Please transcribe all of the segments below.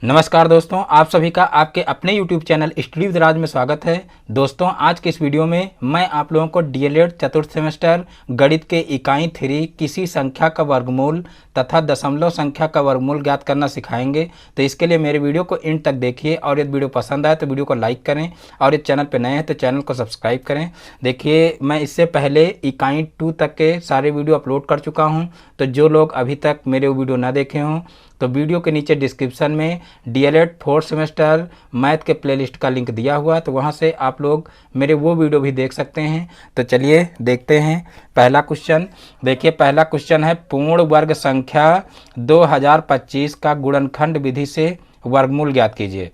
नमस्कार दोस्तों, आप सभी का आपके अपने YouTube चैनल स्टडी विद राज में स्वागत है। दोस्तों, आज के इस वीडियो में मैं आप लोगों को डीएलएड चतुर्थ सेमेस्टर गणित के इकाई 3 किसी संख्या का वर्गमूल तथा दशमलव संख्या का वर्गमूल ज्ञात करना सिखाएंगे। तो इसके लिए मेरे वीडियो को एंड तक देखिए और यदि वीडियो पसंद आए तो वीडियो को लाइक करें और यदि चैनल पर नए हैं तो चैनल को सब्सक्राइब करें। देखिए, मैं इससे पहले इकाई 2 तक के सारे वीडियो अपलोड कर चुका हूँ, तो जो लोग अभी तक मेरे वो वीडियो ना देखे हों तो वीडियो के नीचे डिस्क्रिप्शन में डीएलएड 4th सेमेस्टर मैथ के प्लेलिस्ट का लिंक दिया हुआ है, तो वहां से आप लोग मेरे वो वीडियो भी देख सकते हैं। तो चलिए देखते हैं पहला क्वेश्चन। देखिए, पहला क्वेश्चन है पूर्ण वर्ग संख्या 2025 का गुणनखंड विधि से वर्गमूल ज्ञात कीजिए।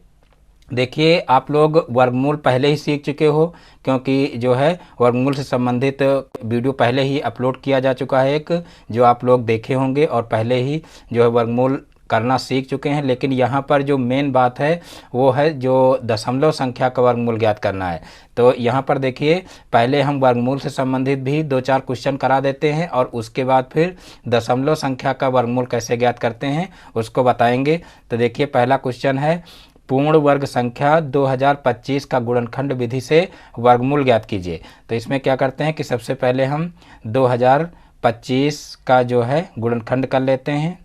देखिए, आप लोग वर्गमूल पहले ही सीख चुके हो, क्योंकि जो है वर्गमूल से संबंधित वीडियो पहले ही अपलोड किया जा चुका है एक, जो आप लोग देखे होंगे और पहले ही जो है वर्गमूल करना सीख चुके हैं। लेकिन यहाँ पर जो मेन बात है वो है जो दशमलव संख्या का वर्गमूल ज्ञात करना है। तो यहाँ पर देखिए, पहले हम वर्गमूल से संबंधित भी 2-4 क्वेश्चन करा देते हैं और उसके बाद फिर दशमलव संख्या का वर्गमूल कैसे ज्ञात करते हैं उसको बताएंगे। तो देखिए, पहला क्वेश्चन है पूर्ण वर्ग संख्या 2025 का गुणनखंड विधि से वर्गमूल ज्ञात कीजिए। तो इसमें क्या करते हैं कि सबसे पहले हम 2025 का जो है गुणनखंड कर लेते हैं।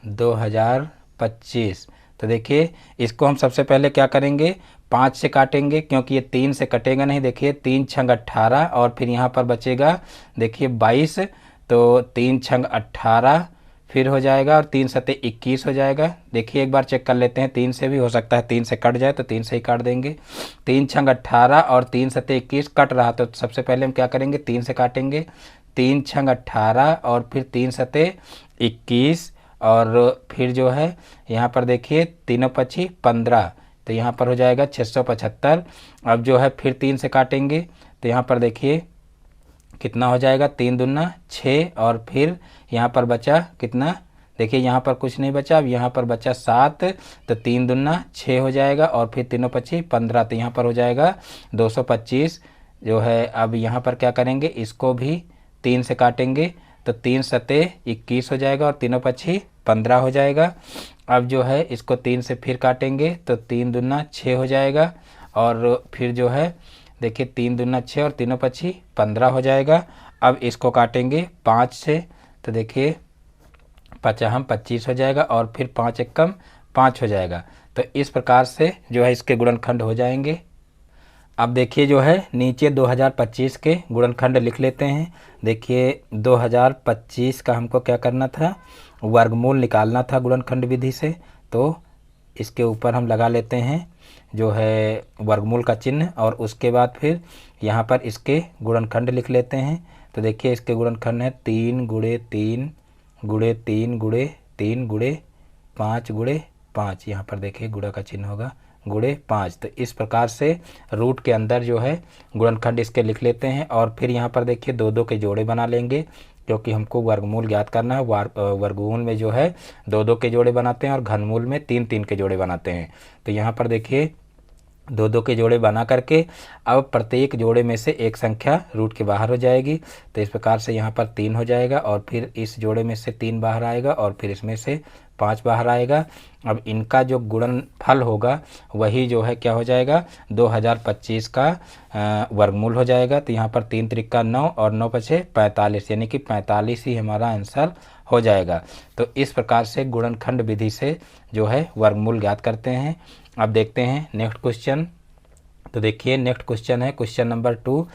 2025, तो देखिए इसको हम सबसे पहले क्या करेंगे, 5 से काटेंगे, क्योंकि ये 3 से कटेगा नहीं। देखिए 3 छंग 18 और फिर यहाँ पर बचेगा देखिए 22, तो 3 छंग 18 फिर हो जाएगा और 3 सते 21 हो जाएगा। देखिए एक बार चेक कर लेते हैं, 3 से भी हो सकता है 3 से कट जाए, तो 3 से ही काट देंगे। 3 छंग 18 और 3 सते 21 कट रहा, तो सबसे पहले हम क्या करेंगे, 3 से काटेंगे। 3 छंग 18 और फिर 3 सते 21 और फिर जो है यहाँ पर देखिए तीनों पची 15, तो यहाँ पर हो जाएगा 675। अब जो है फिर 3 से काटेंगे, तो यहाँ पर देखिए कितना हो जाएगा, 3 दूना 6 और फिर यहाँ पर बचा कितना, देखिए यहाँ पर कुछ नहीं बचा, अब यहाँ पर बचा 7, तो 3 दूना 6 हो जाएगा और फिर तीनों पची 15, तो यहाँ पर हो जाएगा 225 जो है। अब यहाँ पर क्या करेंगे, इसको भी 3 से काटेंगे, तो 3 सते 21 हो जाएगा और तीनों पची 15 हो जाएगा। अब जो है इसको 3 से फिर काटेंगे, तो 3 दूना 6 हो जाएगा और फिर जो है देखिए 3 दूना 6 और तीनों पची 15 हो जाएगा। अब इसको काटेंगे 5 से, तो देखिए 5 25 हो जाएगा और फिर 5 एकम 5 हो जाएगा। तो इस प्रकार से जो है इसके गुणनखंड हो जाएंगे। अब देखिए जो है नीचे 2025 के गुणनखंड लिख लेते हैं। देखिए 2025 का हमको क्या करना था, वर्गमूल निकालना था गुणनखंड विधि से, तो इसके ऊपर हम लगा लेते हैं जो है वर्गमूल का चिन्ह और उसके बाद फिर यहाँ पर इसके गुणनखंड लिख लेते हैं। तो देखिए इसके गुणनखंड है 3 गुणे 3 गुणे 3 गुणे 3 गुणे 5 गुणे 5, यहाँ पर देखिए गुणा का चिन्ह होगा, गुणे 5। तो इस प्रकार से रूट के अंदर जो है गुणनखंड इसके लिख लेते हैं और फिर यहाँ पर देखिए 2-2 के जोड़े बना लेंगे, क्योंकि हमको वर्गमूल ज्ञात करना है। वर्गमूल में जो है 2-2 के जोड़े बनाते हैं और घनमूल में 3-3 के जोड़े बनाते हैं। तो यहाँ पर देखिए 2-2 के जोड़े बना करके अब प्रत्येक जोड़े में से एक संख्या रूट के बाहर हो जाएगी। तो इस प्रकार से यहाँ पर 3 हो जाएगा और फिर इस जोड़े में से 3 बाहर आएगा और फिर इसमें से 5 बाहर आएगा। अब इनका जो गुणनफल होगा वही जो है क्या हो जाएगा, 2025 का वर्गमूल हो जाएगा। तो यहाँ पर 3 त्रिका 9 और 9 पछे 45, यानी कि 45 ही हमारा आंसर हो जाएगा। तो इस प्रकार से गुणनखंड विधि से जो है वर्गमूल ज्ञात करते हैं। अब देखते हैं नेक्स्ट क्वेश्चन। तो देखिए नेक्स्ट क्वेश्चन है क्वेश्चन नंबर 2,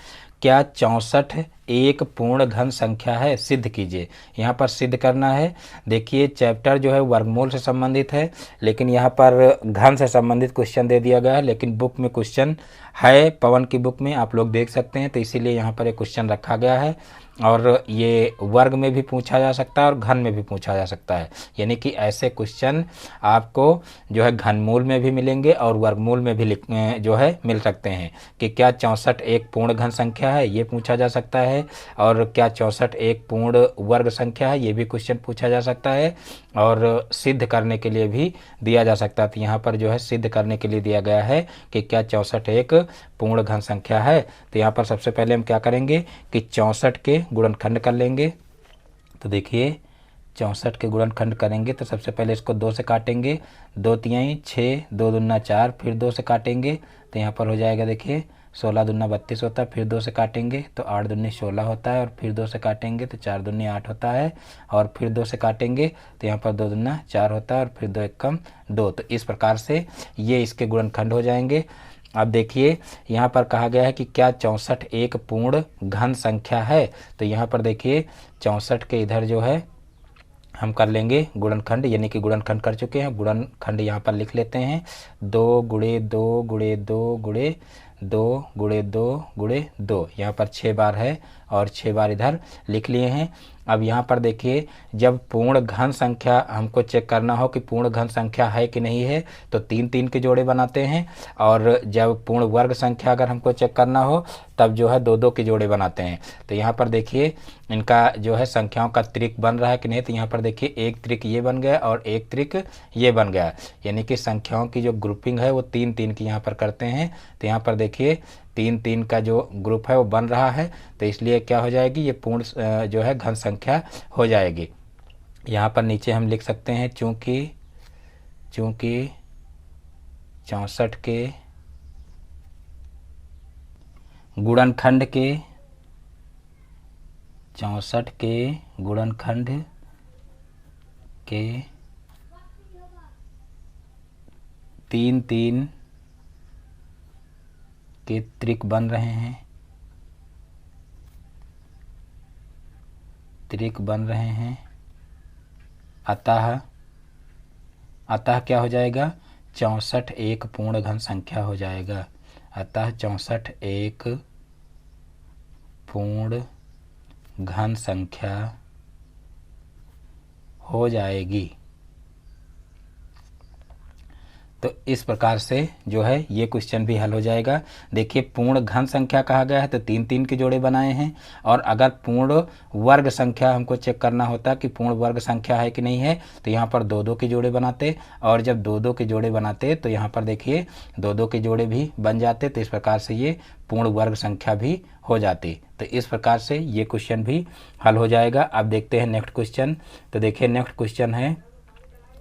क्या 64 एक पूर्ण घन संख्या है, सिद्ध कीजिए। यहाँ पर सिद्ध करना है। देखिए चैप्टर जो है वर्गमूल से संबंधित है, लेकिन यहाँ पर घन से संबंधित क्वेश्चन दे दिया गया है, लेकिन बुक में क्वेश्चन है, पवन की बुक में आप लोग देख सकते हैं, तो इसीलिए यहाँ पर एक क्वेश्चन रखा गया है। और ये वर्ग में भी पूछा जा सकता है और घन में भी पूछा जा सकता है, यानी कि ऐसे क्वेश्चन आपको जो है घनमूल में भी मिलेंगे और वर्गमूल में भी जो है मिल सकते हैं। कि क्या 64 एक पूर्ण घन संख्या है, ये पूछा जा सकता है, और क्या 64 एक पूर्ण वर्ग संख्या है, ये भी क्वेश्चन पूछा जा सकता है, और सिद्ध करने के लिए भी दिया जा सकता है। तो यहाँ पर जो है सिद्ध करने के लिए दिया गया है कि क्या 64 एक पूर्ण घन संख्या है। तो यहाँ पर सबसे पहले हम क्या करेंगे कि 64 के गुणनखंड कर लेंगे। तो देखिए 64 के गुणनखंड करेंगे तो सबसे पहले इसको 2 से काटेंगे, 2 तिहाई 6, 2 दूना 4, फिर 2 से काटेंगे तो यहाँ पर हो जाएगा देखिए 16 दूना 32 होता है, फिर 2 से काटेंगे तो 8 दूनी 16 होता है, और फिर 2 से काटेंगे तो 4 दूनी 8 होता है, और फिर 2 से काटेंगे तो यहाँ पर 2 दूना 4 होता है, और फिर 2 एकम 2। तो इस प्रकार से ये इसके गुणनखंड हो जाएंगे। अब देखिए यहाँ पर कहा गया है कि क्या 64 एक पूर्ण घन संख्या है। तो यहाँ पर देखिए 64 के इधर जो है हम कर लेंगे गुणनखंड, यानी कि गुणनखंड कर चुके हैं। गुणनखंड यहाँ पर लिख लेते हैं 2 गुणे 2 गुणे 2 गुणे 2 गुणे 2 गुणे 2, यहाँ पर 6 बार है और 6 बार इधर लिख लिए हैं। अब यहाँ पर देखिए जब पूर्ण घन संख्या हमको चेक करना हो कि पूर्ण घन संख्या है कि नहीं है तो 3 3 के जोड़े बनाते हैं, और जब पूर्ण वर्ग संख्या अगर हमको चेक करना हो तब जो है 2 2 के जोड़े बनाते हैं। तो यहाँ पर देखिए इनका जो है संख्याओं का त्रिक बन रहा है कि नहीं। तो यहाँ पर देखिए एक त्रिक ये बन गया और एक त्रिक ये बन गया, यानी कि संख्याओं की जो ग्रुपिंग है वो 3 3 की यहाँ पर करते हैं। तो यहाँ पर देखिए 3 3 का जो ग्रुप है वो बन रहा है, तो इसलिए क्या हो जाएगी ये पूर्ण जो है घन संख्या हो जाएगी। यहाँ पर नीचे हम लिख सकते हैं चूँकि 64 के गुणनखंड के 64 के गुणनखंड के 3 3 के त्रिक बन रहे हैं, त्रिक बन रहे हैं। अतः क्या हो जाएगा 64 एक पूर्ण घन संख्या हो जाएगा। अतः 64 एक पूर्ण घन संख्या हो जाएगी। तो इस प्रकार से जो है ये क्वेश्चन भी हल हो जाएगा। देखिए पूर्ण घन संख्या कहा गया है तो 3 3 के जोड़े बनाए हैं, और अगर पूर्ण वर्ग संख्या हमको चेक करना होता कि पूर्ण वर्ग संख्या है कि नहीं है तो यहाँ पर 2 2 के जोड़े बनाते, और जब 2 2 के जोड़े बनाते तो यहाँ पर देखिए 2 2 के जोड़े भी बन जाते। तो इस प्रकार से ये पूर्ण वर्ग संख्या भी हो जाती। तो इस प्रकार से ये क्वेश्चन भी हल हो जाएगा। अब देखते हैं नेक्स्ट क्वेश्चन। तो देखिए नेक्स्ट क्वेश्चन है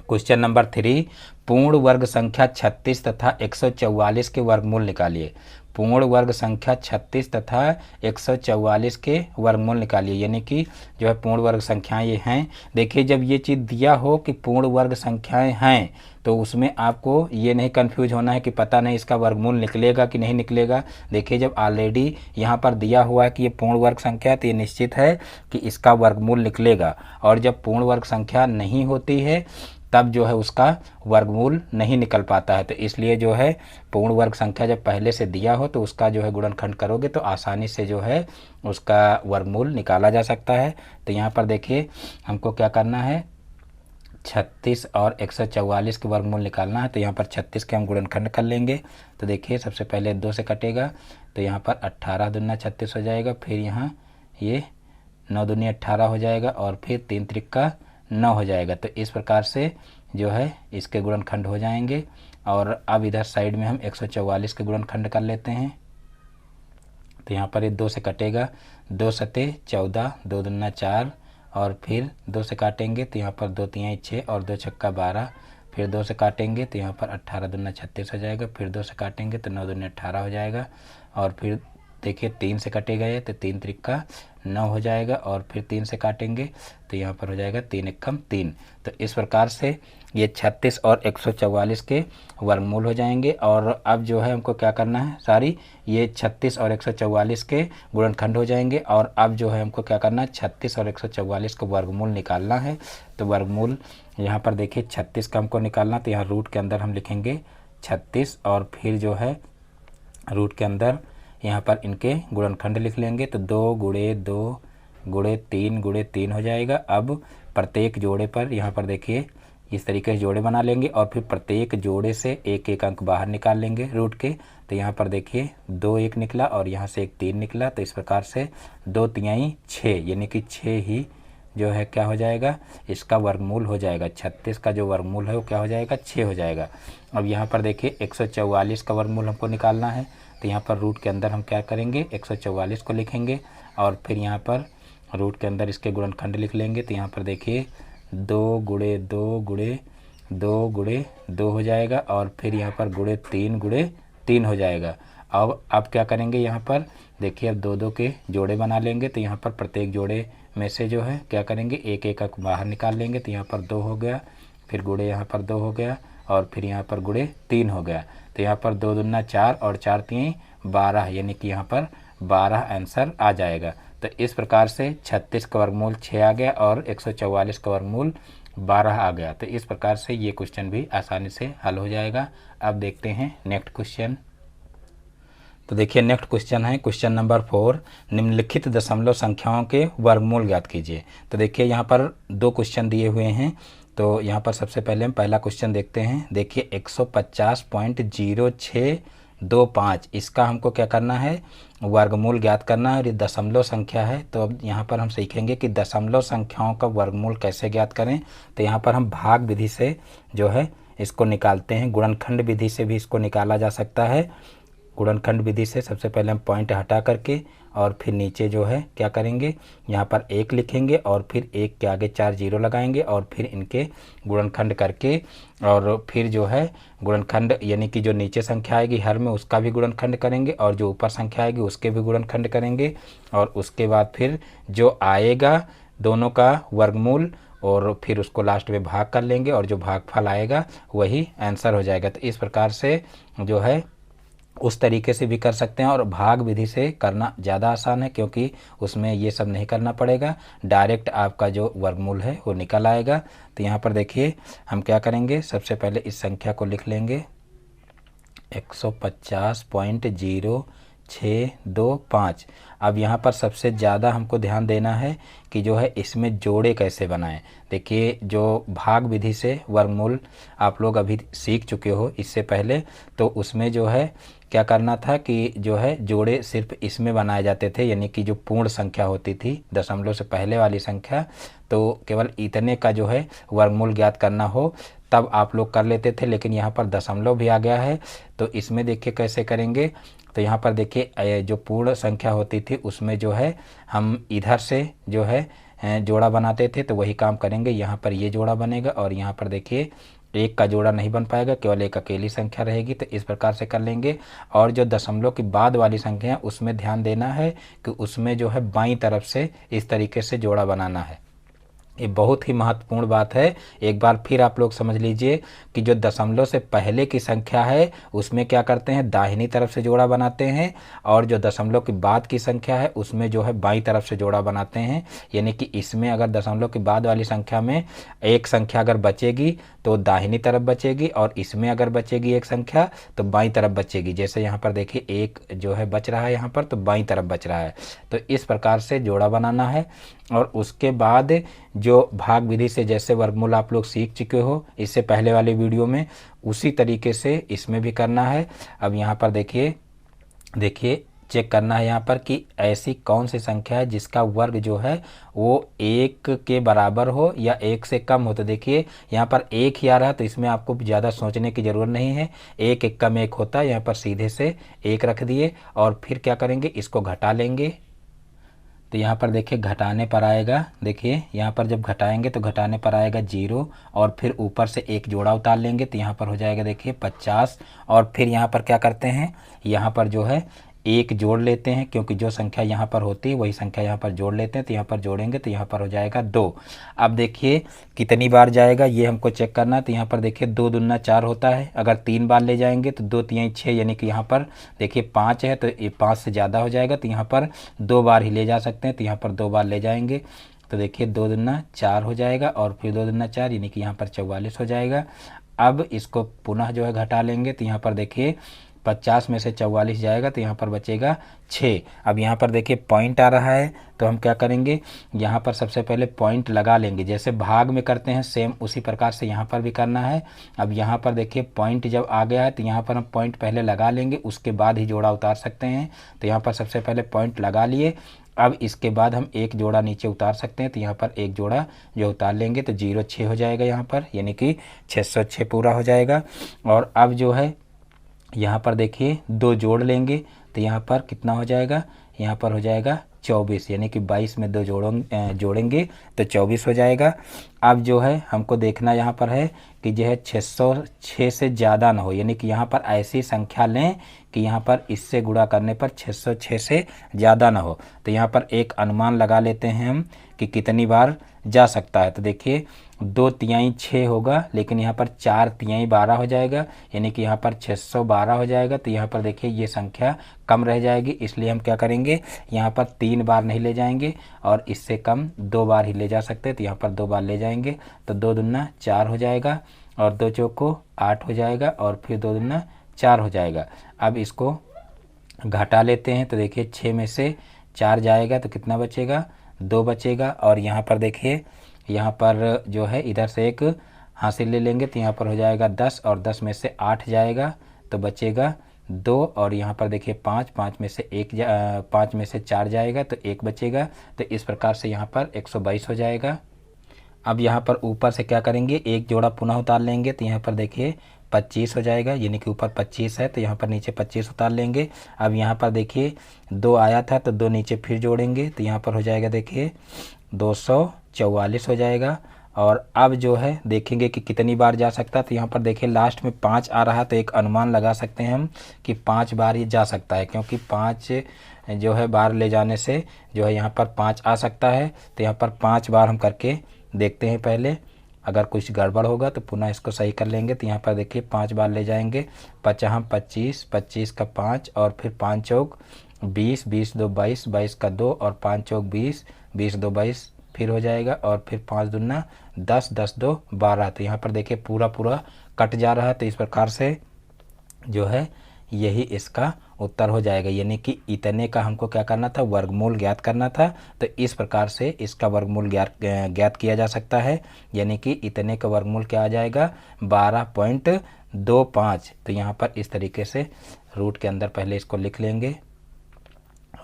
क्वेश्चन नंबर 3, पूर्ण वर्ग संख्या 36 तथा 144 के वर्गमूल निकालिए। पूर्ण वर्ग संख्या 36 तथा 144 के वर्गमूल निकालिए, यानी कि जो है पूर्ण वर्ग संख्याएं ये हैं। देखिए जब ये चीज़ दिया हो कि पूर्ण वर्ग संख्याएं हैं तो उसमें आपको ये नहीं कंफ्यूज होना है कि पता नहीं इसका वर्गमूल निकलेगा कि नहीं निकलेगा। देखिए जब ऑलरेडी यहाँ पर दिया हुआ है कि ये पूर्ण वर्ग संख्या है तो ये निश्चित है कि इसका वर्गमूल निकलेगा, और जब पूर्ण वर्ग संख्या नहीं होती है तब जो है उसका वर्गमूल नहीं निकल पाता है। तो इसलिए जो है पूर्ण वर्ग संख्या जब पहले से दिया हो तो उसका जो है गुणनखंड करोगे तो आसानी से जो है उसका वर्गमूल निकाला जा सकता है। तो यहाँ पर देखिए हमको क्या करना है 36 और 144 के वर्गमूल निकालना है। तो यहाँ पर 36 के हम गुणनखंड कर लेंगे। तो देखिए सबसे पहले 2 से कटेगा तो यहाँ पर 18 दूना 36 हो जाएगा, फिर यहाँ ये 9 दूनी 18 हो जाएगा, और फिर 3 त्रिका 9 हो जाएगा। तो इस प्रकार से जो है इसके गुणनखंड हो जाएंगे। और अब इधर साइड में हम 144 के गुणनखंड कर लेते हैं। तो यहाँ पर ये 2 से कटेगा, 2 सते 14, 2 दूना 4, और फिर 2 से काटेंगे तो यहाँ पर 2 तिहाई 6 और 2 छक्का 12, फिर 2 से काटेंगे तो यहाँ पर 18 दूना 36 हो जाएगा, फिर 2 से काटेंगे तो 9 दूनी 18 हो जाएगा, और फिर देखिए 3 से कटेगा ये तो 3 त्रिका 9 हो जाएगा, और फिर 3 से काटेंगे तो यहाँ पर हो जाएगा 3 एकम 3। तो इस प्रकार से ये 36 और 144 के वर्गमूल हो जाएंगे। और अब जो है हमको क्या करना है, ये 36 और 144 के गुणनखंड हो जाएंगे। और अब जो है हमको क्या करना है 36 और 144 का वर्गमूल निकालना है। तो वर्गमूल यहाँ पर देखिए 36 का हमको निकालना, तो यहाँ रूट के अंदर हम लिखेंगे 36, और फिर जो है रूट के अंदर यहाँ पर इनके गुणनखंड लिख लेंगे। तो 2 गुणे 2 गुणे 3 हो जाएगा। अब प्रत्येक जोड़े पर यहाँ पर देखिए इस तरीके से जोड़े बना लेंगे, और फिर प्रत्येक जोड़े से एक एक अंक बाहर निकाल लेंगे रूट के। तो यहाँ पर देखिए 2 1 निकला और यहाँ से एक 3 निकला। तो इस प्रकार से 2 तिहाई 6 यानी कि 6 ही जो है क्या हो जाएगा इसका वर्गमूल हो जाएगा। 36 का जो वर्गमूल है वो क्या हो जाएगा 6 हो जाएगा। अब यहाँ पर देखिए 144 का वर्गमूल हमको निकालना है। तो यहाँ पर रूट के अंदर हम क्या करेंगे 144 को लिखेंगे, और फिर यहाँ पर रूट के अंदर इसके गुणनखंड लिख लेंगे। तो यहाँ पर देखिए 2 गुणे 2 गुणे 2 गुणे 2 हो जाएगा और फिर यहाँ पर गुणे 3 हो जाएगा। अब क्या करेंगे, यहाँ पर देखिए अब 2 2 के जोड़े बना लेंगे। तो यहाँ पर प्रत्येक जोड़े में से जो है क्या करेंगे, एक एक बाहर निकाल लेंगे। तो यहाँ पर 2 हो गया, फिर गुणे यहाँ पर 2 हो गया और फिर यहाँ पर गुणे 3 हो गया। तो यहाँ पर 2 दूना 4 और 4 3 12, यानी कि यहाँ पर 12 आंसर आ जाएगा। तो इस प्रकार से 36 का वर्गमूल 6 आ गया और 144 का वर्गमूल 12 आ गया। तो इस प्रकार से ये क्वेश्चन भी आसानी से हल हो जाएगा। अब देखते हैं नेक्स्ट क्वेश्चन। तो देखिए नेक्स्ट क्वेश्चन है क्वेश्चन नंबर 4, निम्नलिखित दशमलव संख्याओं के वर्गमूल ज्ञात कीजिए। तो देखिए यहाँ पर 2 क्वेश्चन दिए हुए हैं। तो यहाँ पर सबसे पहले हम पहला क्वेश्चन देखते हैं। देखिए 150.0625, इसका हमको क्या करना है, वर्गमूल ज्ञात करना है और ये दशमलव संख्या है। तो अब यहाँ पर हम सीखेंगे कि दशमलव संख्याओं का वर्गमूल कैसे ज्ञात करें। तो यहाँ पर हम भाग विधि से जो है इसको निकालते हैं, गुणनखंड विधि से भी इसको निकाला जा सकता है। गुणनखंड विधि से सबसे पहले हम पॉइंट हटा करके और फिर नीचे जो है क्या करेंगे, यहाँ पर 1 लिखेंगे और फिर 1 के आगे 4 जीरो लगाएंगे और फिर इनके गुणनखंड करके और फिर जो है गुणनखंड यानी कि जो नीचे संख्या आएगी हर में उसका भी गुणनखंड करेंगे और जो ऊपर संख्या आएगी उसके भी गुणनखंड करेंगे और उसके बाद फिर जो आएगा दोनों का वर्गमूल और फिर उसको लास्ट में भाग कर लेंगे और जो भागफल आएगा वही आंसर हो जाएगा। तो इस प्रकार से जो है उस तरीके से भी कर सकते हैं और भाग विधि से करना ज़्यादा आसान है क्योंकि उसमें ये सब नहीं करना पड़ेगा, डायरेक्ट आपका जो वर्गमूल है वो निकल आएगा। तो यहाँ पर देखिए हम क्या करेंगे, सबसे पहले इस संख्या को लिख लेंगे 150.0625। अब यहाँ पर सबसे ज़्यादा हमको ध्यान देना है कि जो है इसमें जोड़े कैसे बनाएं। देखिए जो भाग विधि से वर्गमूल आप लोग अभी सीख चुके हो इससे पहले, तो उसमें जो है क्या करना था कि जो है जोड़े सिर्फ इसमें बनाए जाते थे, यानी कि जो पूर्ण संख्या होती थी दशमलव से पहले वाली संख्या, तो केवल इतने का जो है वर्गमूल ज्ञात करना हो तब आप लोग कर लेते थे। लेकिन यहाँ पर दशमलव भी आ गया है तो इसमें देखिए कैसे करेंगे। तो यहाँ पर देखिए जो पूर्ण संख्या होती थी उसमें जो है हम इधर से जो है जोड़ा बनाते थे, तो वही काम करेंगे। यहाँ पर ये जोड़ा बनेगा और यहाँ पर देखिए एक का जोड़ा नहीं बन पाएगा, केवल एक अकेली संख्या रहेगी। तो इस प्रकार से कर लेंगे। और जो दशमलव के बाद वाली संख्या है उसमें ध्यान देना है कि उसमें जो है बाईं तरफ से इस तरीके से जोड़ा बनाना है। ये बहुत ही महत्वपूर्ण बात है। एक बार फिर आप लोग समझ लीजिए कि जो दशमलव से पहले की संख्या है उसमें क्या करते हैं, दाहिनी तरफ से जोड़ा बनाते हैं और जो दशमलव के बाद की संख्या है उसमें जो है बाईं तरफ से जोड़ा बनाते हैं। यानी कि इसमें अगर दशमलव के बाद वाली संख्या में एक संख्या अगर बचेगी तो दाहिनी तरफ बचेगी और इसमें अगर बचेगी एक संख्या तो बाईं तरफ बचेगी। जैसे यहाँ पर देखिए एक जो है बच रहा है यहाँ पर, तो बाईं तरफ बच रहा है। तो इस प्रकार से जोड़ा बनाना है। और उसके बाद जो भाग विधि से जैसे वर्गमूल आप लोग सीख चुके हो इससे पहले वाले वीडियो में, उसी तरीके से इसमें भी करना है। अब यहाँ पर देखिए चेक करना है यहाँ पर कि ऐसी कौन सी संख्या है जिसका वर्ग जो है वो 1 के बराबर हो या 1 से कम हो। तो देखिए यहाँ पर 1 ही आ रहा है तो इसमें आपको ज़्यादा सोचने की ज़रूरत नहीं है, 1 1 कम 1 होता है। यहाँ पर सीधे से 1 रख दिए और फिर क्या करेंगे, इसको घटा लेंगे। तो यहाँ पर देखिए घटाने पर आएगा, देखिए यहाँ पर जब घटाएंगे तो घटाने पर आएगा 0 और फिर ऊपर से एक जोड़ा उतार लेंगे तो यहाँ पर हो जाएगा देखिए 50। और फिर यहाँ पर क्या करते हैं, यहाँ पर जो है एक जोड़ लेते हैं क्योंकि जो संख्या यहाँ पर होती है वही संख्या यहाँ पर जोड़ लेते हैं। तो यहाँ पर जोड़ेंगे तो यहाँ पर हो जाएगा 2। अब देखिए कितनी बार जाएगा ये हमको चेक करना है। तो यहाँ पर देखिए 2 दूना 4 होता है, अगर 3 बार ले जाएंगे तो 2 3 6, यानी कि यहाँ पर देखिए 5 है तो ये 5 से ज़्यादा हो जाएगा। तो यहाँ पर 2 बार ही ले जा सकते हैं, तो यहाँ पर 2 बार ले जाएंगे। तो देखिए 2 दूना 4 हो जाएगा और फिर 2 दूना 4 यानी कि यहाँ पर 44 हो जाएगा। अब इसको पुनः जो है घटा लेंगे तो यहाँ पर देखिए 50 में से 44 जाएगा तो यहाँ पर बचेगा 6। अब यहाँ पर देखिए पॉइंट आ रहा है तो हम क्या करेंगे, यहाँ पर सबसे पहले पॉइंट लगा लेंगे। जैसे भाग में करते हैं सेम उसी प्रकार से यहाँ पर भी करना है। अब यहाँ पर देखिए पॉइंट जब आ गया है तो यहाँ पर हम पॉइंट पहले लगा लेंगे, उसके बाद ही जोड़ा उतार सकते हैं। तो यहाँ पर सबसे पहले पॉइंट लगा लिए, अब इसके बाद हम एक जोड़ा नीचे उतार सकते हैं। तो यहाँ पर एक जोड़ा जो उतार लेंगे तो 0 6 हो जाएगा यहाँ पर, यानी कि 606 पूरा हो जाएगा। और अब जो है यहाँ पर देखिए 2 जोड़ लेंगे तो यहाँ पर कितना हो जाएगा, यहाँ पर हो जाएगा 24, यानी कि 22 में 2 जोड़ेंगे तो 24 हो जाएगा। अब जो है हमको देखना यहाँ पर है कि जो है 606 से ज़्यादा ना हो, यानी कि यहाँ पर ऐसी संख्या लें कि यहाँ पर इससे गुणा करने पर 606 से ज़्यादा ना हो। तो यहाँ पर एक अनुमान लगा लेते हैं हम कि कितनी बार जा सकता है। तो देखिए 2 तिहाई 6 होगा, लेकिन यहाँ पर 4 तिहाई 12 हो जाएगा, यानी कि यहाँ पर 612 हो जाएगा। तो यहाँ पर देखिए ये संख्या कम रह जाएगी, इसलिए हम क्या करेंगे, यहाँ पर 3 बार नहीं ले जाएंगे और इससे कम 2 बार ही ले जा सकते हैं। तो यहाँ पर 2 बार ले जाएंगे तो 2 दूना 4 हो जाएगा और 2 चौको 8 हो जाएगा और फिर 2 दूना 4 हो जाएगा। अब इसको घटा लेते हैं। तो देखिए 6 में से 4 जाएगा तो कितना बचेगा, 2 बचेगा। और यहाँ पर देखिए यहाँ पर जो है इधर से एक हासिल ले लेंगे तो यहाँ पर हो जाएगा 10 और 10 में से 8 जाएगा तो बचेगा 2। और यहाँ पर देखिए 5 में से 5 में से 4 जाएगा तो 1 बचेगा। तो इस प्रकार से यहाँ पर 122 हो जाएगा। अब यहाँ पर ऊपर से क्या करेंगे, एक जोड़ा पुनः उतार लेंगे तो यहाँ पर देखिए 25 हो जाएगा, यानी कि ऊपर 25 है तो यहाँ पर नीचे 25 उतार लेंगे। अब यहाँ पर देखिए 2 आया था तो 2 नीचे फिर जोड़ेंगे तो यहाँ पर हो जाएगा देखिए 244 हो जाएगा। और अब जो है देखेंगे कि कितनी बार जा सकता है। तो यहाँ पर देखिए लास्ट में 5 आ रहा है तो एक अनुमान लगा सकते हैं हम कि 5 बार ये जा सकता है, क्योंकि 5 जो है बार ले जाने से जो है यहाँ पर 5 आ सकता है। तो यहाँ पर 5 बार हम करके देखते हैं पहले, अगर कुछ गड़बड़ होगा तो पुनः इसको सही कर लेंगे। तो यहाँ पर देखिए 5 बार ले जाएंगे, 5 25, 25 का 5 और फिर 5 चौक 20, 20 दो 22, 22 का 2 और 5 चौक 20, 20 दो 22 फिर हो जाएगा और फिर 5 दूना 10, 10 दो 12। तो यहाँ पर देखिए पूरा कट जा रहा है। तो इस प्रकार से जो है यही इसका उत्तर हो जाएगा, यानी कि इतने का हमको क्या करना था, वर्गमूल ज्ञात करना था। तो इस प्रकार से इसका वर्गमूल ज्ञात किया जा सकता है, यानी कि इतने का वर्गमूल क्या आ जाएगा, 12.25। तो यहाँ पर इस तरीके से रूट के अंदर पहले इसको लिख लेंगे।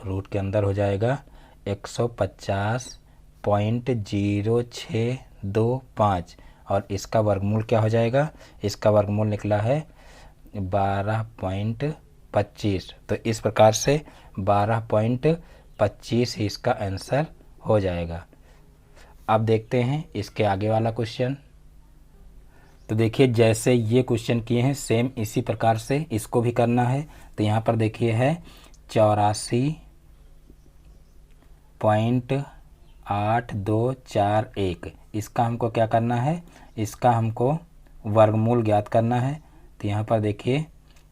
रूट के अंदर हो जाएगा 150.0625 और इसका वर्गमूल क्या हो जाएगा, इसका वर्गमूल निकला है 12.25। तो इस प्रकार से 12.25 ही इसका आंसर हो जाएगा। अब देखते हैं इसके आगे वाला क्वेश्चन। तो देखिए जैसे ये क्वेश्चन किए हैं सेम इसी प्रकार से इसको भी करना है। तो यहाँ पर देखिए है 84.8241। इसका हमको क्या करना है, इसका हमको वर्गमूल ज्ञात करना है। तो यहाँ पर देखिए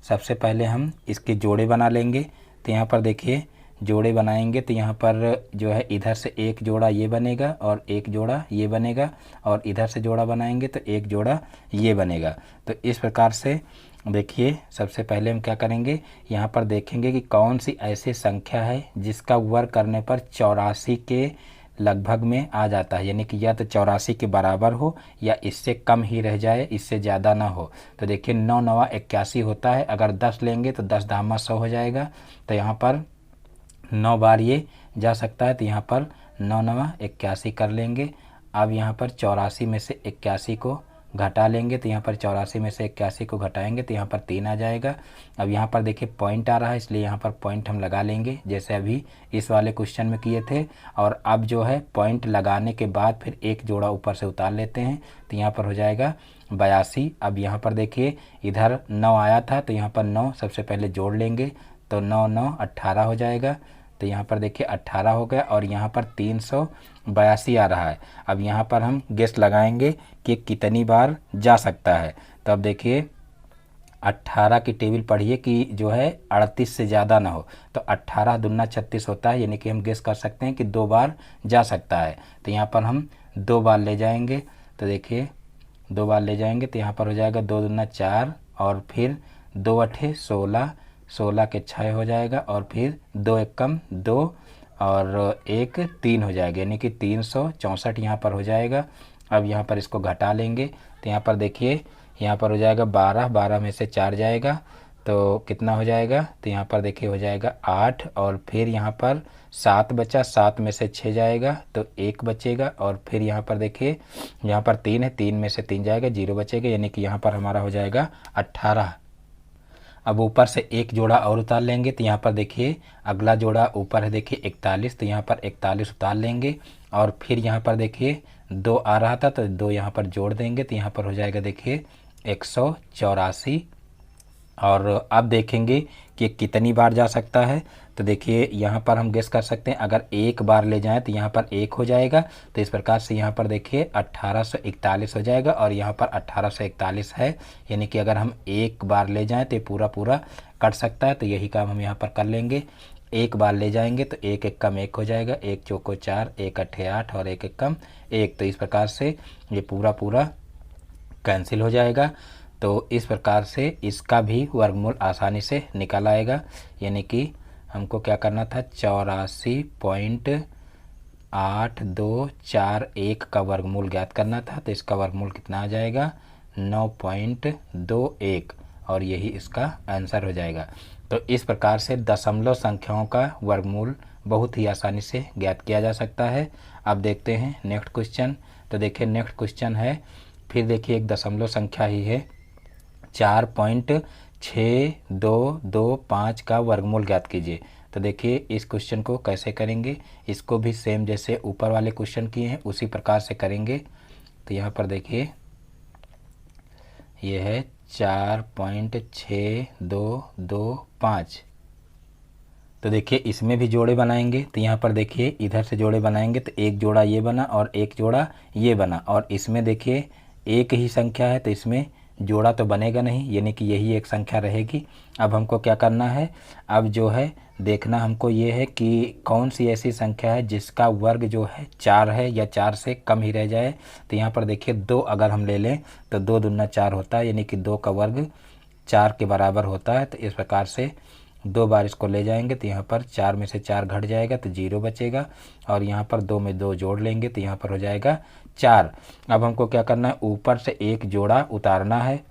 सबसे पहले हम इसके जोड़े बना लेंगे। तो यहाँ पर देखिए जोड़े बनाएंगे तो यहाँ पर जो है इधर से एक जोड़ा ये बनेगा और एक जोड़ा ये बनेगा और इधर से जोड़ा बनाएंगे तो एक जोड़ा ये बनेगा। तो इस प्रकार से देखिए सबसे पहले हम क्या करेंगे, यहाँ पर देखेंगे कि कौन सी ऐसी संख्या है जिसका वर्ग करने पर 84 के लगभग में आ जाता है, यानी कि या तो 84 के बराबर हो या इससे कम ही रह जाए, इससे ज़्यादा ना हो। तो देखिए 9 9 81 होता है, अगर 10 लेंगे तो 10 धामा 100 हो जाएगा। तो यहाँ पर 9 बार ये जा सकता है। तो यहाँ पर 9 9 81 कर लेंगे। अब यहाँ पर 84 में से 81 को घटा लेंगे। तो यहाँ पर 84 में से 81 को घटाएंगे तो यहाँ पर 3 आ जाएगा। अब यहाँ पर देखिए पॉइंट आ रहा है, इसलिए यहाँ पर पॉइंट हम लगा लेंगे जैसे अभी इस वाले क्वेश्चन में किए थे। और अब जो है पॉइंट लगाने के बाद फिर एक जोड़ा ऊपर से उतार लेते हैं। तो यहाँ पर हो जाएगा 82। अब यहाँ पर देखिए इधर 9 आया था तो यहाँ पर 9 सबसे पहले जोड़ लेंगे तो 9 9 18 हो जाएगा। तो यहाँ पर देखिए 18 हो गया और यहाँ पर 382 आ रहा है। अब यहाँ पर हम गेस लगाएंगे कि कितनी बार जा सकता है। तो अब देखिए 18 की टेबल पढ़िए कि जो है 38 से ज़्यादा ना हो। तो 18 दूना 36 होता है, यानी कि हम गेस कर सकते हैं कि 2 बार जा सकता है। तो यहाँ पर हम 2 बार ले जाएंगे। तो देखिए 2 बार ले जाएंगे तो यहाँ पर हो जाएगा 2 दूना 4 और फिर 2 अठे 16, 16 के 6 हो जाएगा और फिर 2 एकम 2 और 1 3 हो जाएगा, यानी कि 364 यहाँ पर हो जाएगा। अब यहाँ पर इसको घटा लेंगे तो यहाँ पर देखिए यहाँ पर हो जाएगा 12, 12 में से 4 जाएगा तो कितना हो जाएगा। तो यहाँ पर देखिए हो जाएगा 8 और फिर यहाँ पर 7 बचा, 7 में से 6 जाएगा तो 1 बचेगा और फिर यहाँ पर देखिए यहाँ पर 3 है, 3 में से 3 जाएगा 0 बचेगा, यानी कि यहाँ पर हमारा हो जाएगा 18। अब ऊपर से एक जोड़ा और उतार लेंगे, तो यहाँ पर देखिए अगला जोड़ा ऊपर है देखिए 41, तो यहाँ पर 41 उतार लेंगे और फिर यहाँ पर देखिए 2 आ रहा था तो 2 यहाँ पर जोड़ देंगे, तो यहाँ पर हो जाएगा देखिए 184। और अब देखेंगे कि कितनी बार जा सकता है। तो देखिए यहाँ पर हम गेस कर सकते हैं, अगर एक बार ले जाएं तो यहाँ पर 1 हो जाएगा, तो इस प्रकार से यहाँ पर देखिए 1841 हो जाएगा और यहाँ पर 1841 है, यानी कि अगर हम एक बार ले जाएं तो ये पूरा पूरा कट सकता है। तो यही काम हम यहाँ पर कर लेंगे, एक बार ले जाएंगे तो 1 1 कम 1 हो जाएगा, 1 चौको 4, 1 अट्ठे 8 और 1 1 कम 1। तो इस प्रकार से ये पूरा पूरा कैंसिल हो जाएगा। तो इस प्रकार से इसका भी वर्गमूल आसानी से निकल आएगा, यानी कि हमको क्या करना था, 84.8241 का वर्गमूल ज्ञात करना था। तो इसका वर्गमूल कितना आ जाएगा, 9.21 और यही इसका आंसर हो जाएगा। तो इस प्रकार से दशमलव संख्याओं का वर्गमूल बहुत ही आसानी से ज्ञात किया जा सकता है। अब देखते हैं नेक्स्ट क्वेश्चन। तो देखिए नेक्स्ट क्वेश्चन है, फिर देखिए एक दशमलव संख्या ही है, 4.6225 का वर्गमूल ज्ञात कीजिए। तो देखिए इस क्वेश्चन को कैसे करेंगे, इसको भी सेम जैसे ऊपर वाले क्वेश्चन किए हैं उसी प्रकार से करेंगे। तो यहाँ पर देखिए ये है 4.6225। तो देखिए इसमें भी जोड़े बनाएंगे। तो यहाँ पर देखिए इधर से जोड़े बनाएंगे तो एक जोड़ा ये बना और एक जोड़ा ये बना, और इसमें देखिए एक ही संख्या है तो इसमें जोड़ा तो बनेगा नहीं, यानी कि यही एक संख्या रहेगी। अब हमको क्या करना है, अब जो है देखना हमको ये है कि कौन सी ऐसी संख्या है जिसका वर्ग जो है 4 है या 4 से कम ही रह जाए। तो यहाँ पर देखिए 2 अगर हम ले लें तो 2 दूना 4 होता है, यानी कि 2 का वर्ग 4 के बराबर होता है। तो इस प्रकार से 2 बार इसको ले जाएंगे तो यहाँ पर 4 में से 4 घट जाएगा तो 0 बचेगा, और यहाँ पर 2 में 2 जोड़ लेंगे तो यहाँ पर हो जाएगा 4। अब हमको क्या करना है, ऊपर से एक जोड़ा उतारना है,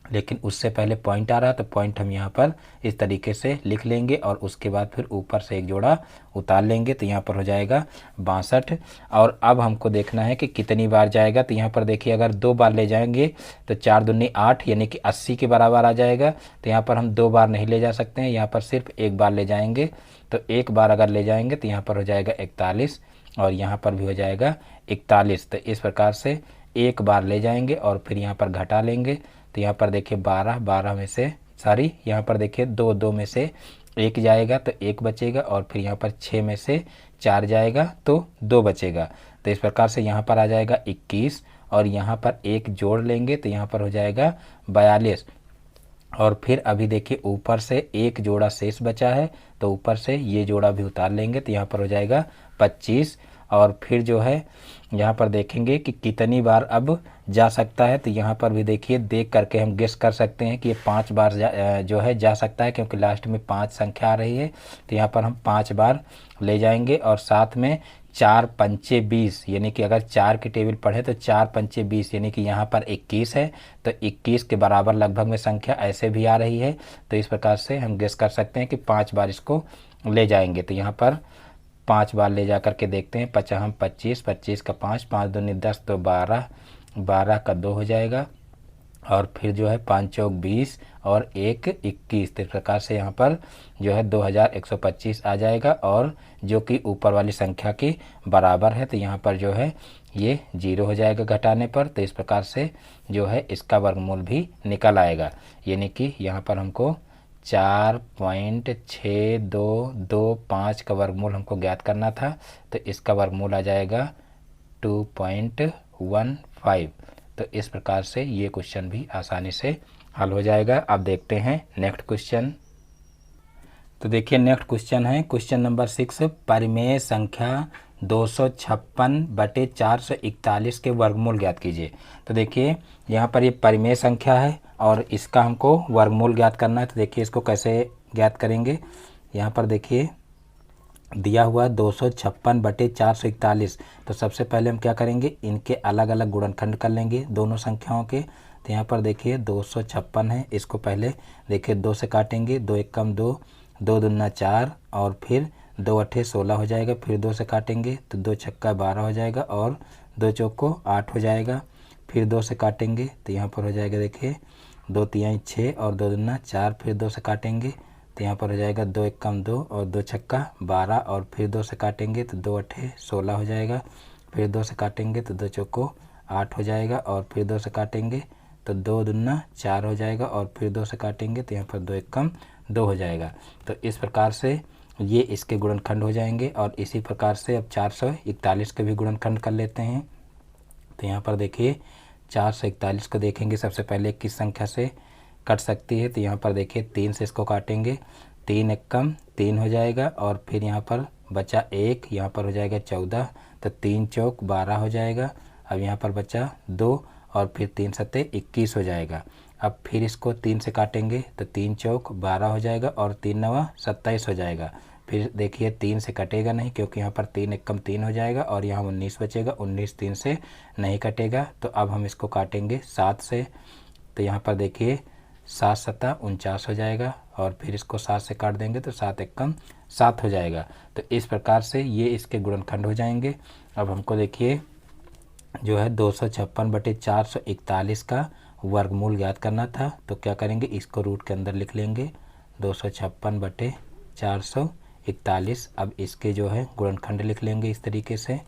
लेकिन उससे पहले पॉइंट आ रहा है तो पॉइंट हम यहाँ पर इस तरीके से लिख लेंगे और उसके बाद फिर ऊपर से एक जोड़ा उतार लेंगे तो यहाँ पर हो जाएगा 62। और अब हमको देखना है कि कितनी बार जाएगा। तो यहाँ पर देखिए अगर 2 बार ले जाएंगे तो 4 दूनी 8 यानी कि 80 के बराबर आ जाएगा। तो यहाँ पर हम 2 बार नहीं ले जा सकते हैं, यहाँ पर सिर्फ एक बार ले जाएंगे। तो एक बार अगर ले जाएंगे तो यहाँ पर हो जाएगा 41 और यहाँ पर भी हो जाएगा 41। तो इस प्रकार से एक बार ले जाएंगे और फिर यहाँ पर घटा लेंगे। तो यहाँ पर देखिए 12 में से यहाँ पर देखिए 2 में से 1 जाएगा तो 1 बचेगा, और फिर यहाँ पर 6 में से 4 जाएगा तो 2 बचेगा। तो इस प्रकार से यहाँ पर आ जाएगा 21 और यहाँ पर 1 जोड़ लेंगे तो यहाँ पर हो जाएगा 42। और फिर अभी देखिए ऊपर से एक जोड़ा शेष बचा है तो ऊपर से ये जोड़ा भी उतार लेंगे तो यहाँ पर हो जाएगा 25। और फिर जो है यहाँ पर देखेंगे कि कितनी बार अब जा सकता है। तो यहाँ पर भी देखिए देख करके हम गेस कर सकते हैं कि ये 5 बार जो है जा सकता है, क्योंकि लास्ट में 5 संख्या आ रही है। तो यहाँ पर हम 5 बार ले जाएंगे और साथ में 4 पंचे 20, यानी कि अगर 4 की टेबल पढ़े तो 4 पंचे 20 यानी कि यहाँ पर 21 है। तो 21 के बराबर लगभग में संख्या ऐसे भी आ रही है। तो इस प्रकार से हम गेस कर सकते हैं कि 5 बार इसको ले जाएंगे। तो यहाँ पर 5 बार ले जा करके देखते हैं, 5 हम 25, 25 का 5, 5 दूनी 10 तो 12, 12 का 2 हो जाएगा, और फिर जो है 5 चौक 20 और 1 21। तो इस प्रकार से यहाँ पर जो है 2125 आ जाएगा, और जो कि ऊपर वाली संख्या के बराबर है। तो यहाँ पर जो है ये 0 हो जाएगा घटाने पर। तो इस प्रकार से जो है इसका वर्गमूल भी निकल आएगा, यानी कि यहाँ पर हमको 4.6225 का वर्गमूल हमको ज्ञात करना था। तो इसका वर्गमूल आ जाएगा 2.15। तो इस प्रकार से ये क्वेश्चन भी आसानी से हल हो जाएगा। अब देखते हैं नेक्स्ट क्वेश्चन। तो देखिए नेक्स्ट क्वेश्चन है क्वेश्चन नंबर 6, परिमेय संख्या 256/441 के वर्गमूल ज्ञात कीजिए। तो देखिए यहाँ पर ये परिमेय संख्या है और इसका हमको वर्गमूल ज्ञात करना है। तो देखिए इसको कैसे ज्ञात करेंगे, यहाँ पर देखिए दिया हुआ 256/441। तो सबसे पहले हम क्या करेंगे, इनके अलग अलग गुणनखंड कर लेंगे दोनों संख्याओं के। तो यहाँ पर देखिए 256 है, इसको पहले देखिए 2 से काटेंगे, 2 1 कम 2, 2 दूना 4 और फिर 2 अट्ठे 16 हो जाएगा। फिर 2 से काटेंगे तो 2 छक्का 12 हो जाएगा और 2 चौको 8 हो जाएगा। फिर 2 से काटेंगे तो यहाँ पर हो जाएगा देखिए 2 तिहाई 6 और 2 दूना 4, फिर 2 से काटेंगे तो यहाँ पर हो जाएगा 2 एकम 2 और 2 छक्का 12 और फिर 2 से काटेंगे तो 2 अठे 16 हो जाएगा। फिर 2 से काटेंगे तो 2 चौको 8 हो जाएगा और फिर 2 से काटेंगे तो 2 दूना 4 हो जाएगा और फिर 2 से काटेंगे तो यहाँ पर 2 एकम 2 हो जाएगा। तो इस प्रकार से ये इसके गुणनखंड हो जाएंगे। और इसी प्रकार से अब 441 के भी गुणनखंड कर लेते हैं। तो यहाँ पर देखिए 441 को देखेंगे, सबसे पहले किस संख्या से कट सकती है। तो यहाँ पर देखिए 3 से इसको काटेंगे, 3 एकम 3 हो जाएगा और फिर यहाँ पर बचा 1, यहाँ पर हो जाएगा 14, तो 3 चौक 12 हो जाएगा। अब यहाँ पर बचा 2 और फिर 3 सत्ते 21 हो जाएगा। अब फिर इसको 3 से काटेंगे तो 3 चौक 12 हो जाएगा और 3 नवा 27 हो जाएगा। फिर देखिए 3 से कटेगा नहीं क्योंकि यहाँ पर 3 एकम 3 हो जाएगा और यहाँ 19 बचेगा, 19 3 से नहीं कटेगा। तो अब हम इसको काटेंगे 7 से। तो यहाँ पर देखिए 7 सत्ता 49 हो जाएगा और फिर इसको 7 से काट देंगे तो 7 एकम 7 हो जाएगा। तो इस प्रकार से ये इसके गुणनखंड हो जाएंगे। अब हमको देखिए जो है 256/441 का वर्गमूल ज्ञात करना था। तो क्या करेंगे, इसको रूट के अंदर लिख लेंगे 256/441। अब इसके जो है गुणनखंड लिख लेंगे इस तरीके से।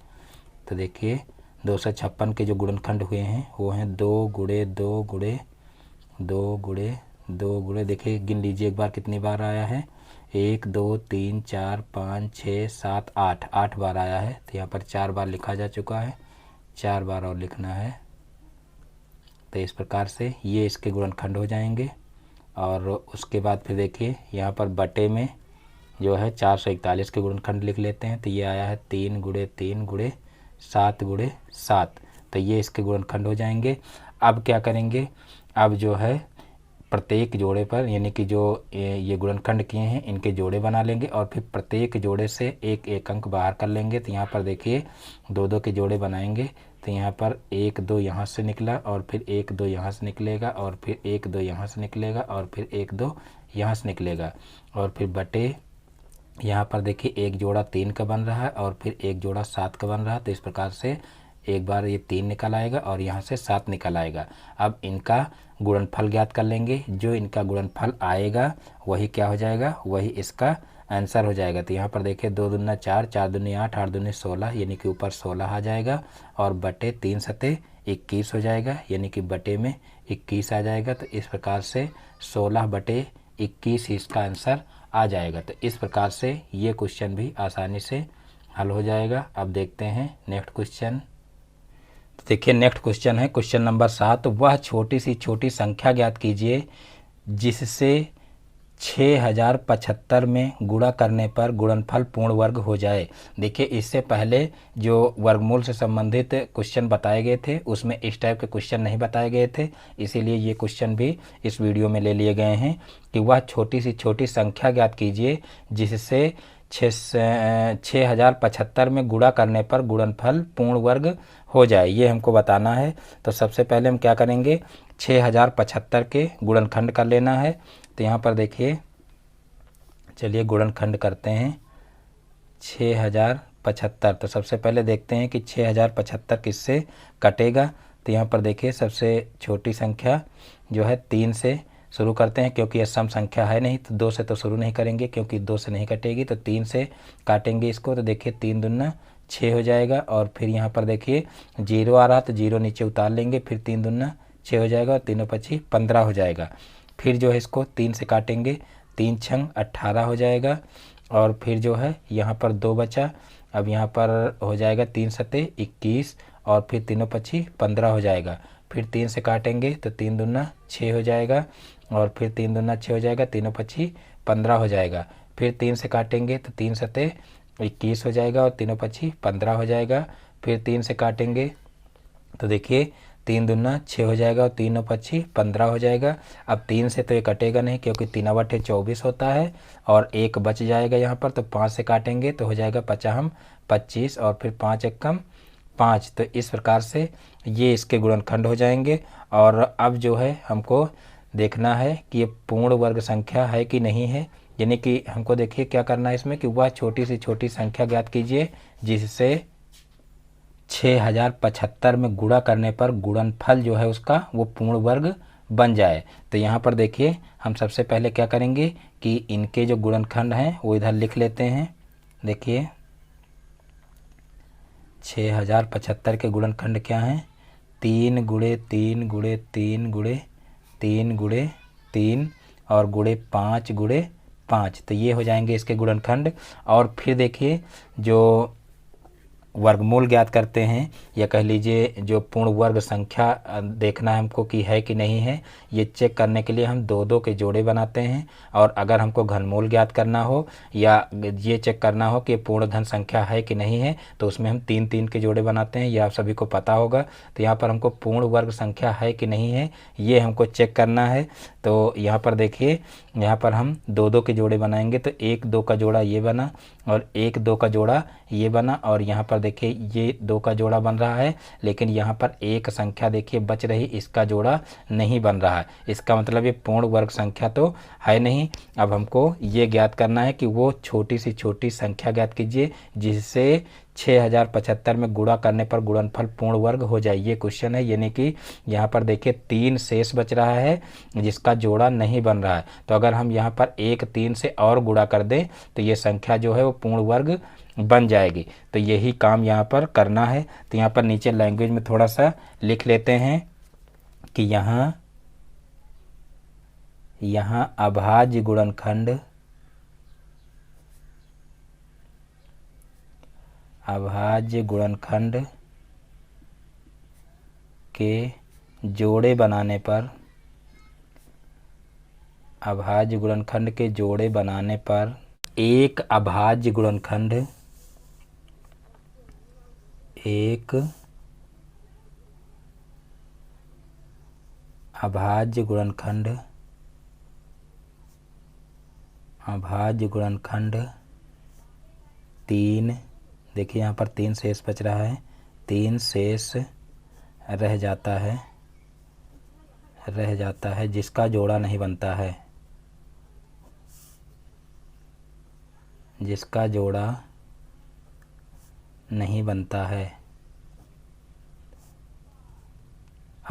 तो देखिए 256 के जो गुणनखंड हुए हैं वो हैं 2 गुणे 2 गुणे 2 गुणे 2 गुणे, देखिए गिन लीजिए एक बार कितनी बार आया है, 1 2 3 4 5 6 7 8, 8 बार आया है। तो यहाँ पर 4 बार लिखा जा चुका है, 4 बार और लिखना है। तो इस प्रकार से ये इसके गुणनखंड हो जाएंगे। और उसके बाद फिर देखिए यहाँ पर बटे में जो है 441 के गुणनखंड लिख लेते हैं। तो ये आया है 3 गुणे 3 गुणे 7 गुणे 7। तो ये इसके गुणनखंड हो जाएंगे। अब क्या करेंगे, अब जो है प्रत्येक जोड़े पर यानी कि जो ये गुणनखंड किए हैं इनके जोड़े बना लेंगे और फिर प्रत्येक जोड़े से एक एक अंक बाहर कर लेंगे। तो यहाँ पर देखिए 2 2 के जोड़े बनाएंगे। तो यहाँ पर 1 2 यहाँ से निकला और फिर 1 2 यहाँ से निकलेगा और फिर 1 2 यहाँ से निकलेगा और फिर 1 2 यहाँ से निकलेगा और फिर बटे यहाँ पर देखिए एक जोड़ा 3 का बन रहा है और फिर एक जोड़ा 7 का बन रहा है। तो इस प्रकार से एक बार ये 3 निकल आएगा और यहाँ से 7 निकल आएगा। अब इनका गुणनफल ज्ञात कर लेंगे। जो इनका गुणनफल आएगा वही क्या हो जाएगा, वही इसका आंसर हो जाएगा। तो यहाँ पर देखिए 2 दूना 4, 4 दूनी 8, 8 दूनी 16 यानी कि ऊपर 16 आ जाएगा और बटे 3 सते 21 हो जाएगा यानी कि बटे में 21 आ जाएगा। तो इस प्रकार से 16/21 इसका आंसर आ जाएगा। तो इस प्रकार से ये क्वेश्चन भी आसानी से हल हो जाएगा। अब देखते हैं नेक्स्ट क्वेश्चन। तो देखिए नेक्स्ट क्वेश्चन है क्वेश्चन नंबर 7। वह छोटी सी छोटी संख्या ज्ञात कीजिए जिससे 6075 में गुणा करने पर गुणनफल पूर्ण वर्ग हो जाए। देखिए इससे पहले जो वर्गमूल से संबंधित क्वेश्चन बताए गए थे उसमें इस टाइप के क्वेश्चन नहीं बताए गए थे, इसीलिए ये क्वेश्चन भी इस वीडियो में ले लिए गए हैं कि वह छोटी सी छोटी संख्या ज्ञात कीजिए जिससे 6075 में गुणा करने पर गुणनफल पूर्ण वर्ग हो जाए, ये हमको बताना है। तो सबसे पहले हम क्या करेंगे, 6075 के गुणनखंड कर लेना है। तो यहाँ पर देखिए चलिए गुणनखंड करते हैं 6075। तो सबसे पहले देखते हैं कि 6075 किससे कटेगा। तो यहाँ पर देखिए सबसे छोटी संख्या जो है 3 से शुरू करते हैं क्योंकि यह सम संख्या है नहीं, तो 2 से तो शुरू नहीं करेंगे क्योंकि 2 से नहीं कटेगी। तो 3 से काटेंगे इसको। तो देखिए 3 दूना 6 हो जाएगा और फिर यहाँ पर देखिए 0 आ रहा तो 0 नीचे उतार लेंगे, फिर 3 दूना 6 हो जाएगा और 3 पची 15 हो जाएगा। फिर जो है इसको 3 से काटेंगे, 3 छंग 18 हो जाएगा और फिर जो है यहाँ पर 2 बचा। अब यहाँ पर हो जाएगा 3 सते 21 और फिर 3 पची 15 हो जाएगा। फिर 3 से काटेंगे तो 3 दूना 6 हो जाएगा और फिर 3 दूना 6 हो जाएगा, 3 पची 15 हो जाएगा। फिर 3 से काटेंगे तो 3 सते 21 हो जाएगा और 3 पची 15 हो जाएगा। फिर 3 से काटेंगे तो देखिए 3 दूना 6 हो जाएगा और 3 पची 15 हो जाएगा। अब 3 से तो ये कटेगा नहीं क्योंकि 3 बटे 24 होता है और 1 बच जाएगा यहाँ पर। तो 5 से काटेंगे तो हो जाएगा 50 25 और फिर 5 एकम 5। तो इस प्रकार से ये इसके गुणनखंड हो जाएंगे। और अब जो है हमको देखना है कि ये पूर्ण वर्ग संख्या है कि नहीं है, यानी कि हमको देखिए क्या करना है इसमें कि वह छोटी सी छोटी संख्या ज्ञात कीजिए जिससे 6075 में गुणा करने पर गुणनफल जो है उसका वो पूर्ण वर्ग बन जाए। तो यहाँ पर देखिए हम सबसे पहले क्या करेंगे कि इनके जो गुणनखंड हैं वो इधर लिख लेते हैं। देखिए 6075 के गुणनखंड क्या हैं, 3 गुणे 3 गुणे 3 गुणे 3 गुणे 3 और गुणे 5 गुणे 5। तो ये हो जाएंगे इसके गुणनखंड। और फिर देखिए जो वर्गमूल ज्ञात करते हैं, या कह लीजिए जो पूर्ण वर्ग संख्या देखना है हमको कि है कि नहीं है, ये चेक करने के लिए हम दो दो के जोड़े बनाते हैं। और अगर हमको घनमूल ज्ञात करना हो या ये चेक करना हो कि पूर्ण धन संख्या है कि नहीं है, तो उसमें हम तीन तीन के जोड़े बनाते हैं, ये आप सभी को पता होगा। तो यहाँ पर हमको पूर्ण वर्ग संख्या है कि नहीं है ये हमको चेक करना है। तो यहाँ पर देखिए यहाँ पर हम दो दो के जोड़े बनाएंगे, तो 1 2 का जोड़ा ये बना और 1 2 का जोड़ा ये बना। और यहाँ पर देखिए ये 2 का जोड़ा बन रहा है, लेकिन यहाँ पर एक संख्या देखिए बच रही, इसका जोड़ा नहीं बन रहा है। इसका मतलब ये पूर्ण वर्ग संख्या तो है नहीं। अब हमको ये ज्ञात करना है कि वो छोटी सी छोटी संख्या ज्ञात कीजिए जिससे 6075 में गुणा करने पर गुणनफल पूर्ण वर्ग हो जाए। ये क्वेश्चन है, यानी कि यहाँ पर देखिए 3 शेष बच रहा है जिसका जोड़ा नहीं बन रहा है। तो अगर हम यहाँ पर 1 3 से और गुणा कर दें तो ये संख्या जो है वो पूर्ण वर्ग बन जाएगी। तो यही काम यहाँ पर करना है। तो यहाँ पर नीचे लैंग्वेज में थोड़ा सा लिख लेते हैं कि यहाँ अभाज्य गुणनखंड के जोड़े बनाने पर एक अभाज्य गुणनखंड 3, देखिए यहाँ पर 3 शेष बच रहा है, 3 शेष रह जाता है जिसका जोड़ा नहीं बनता है,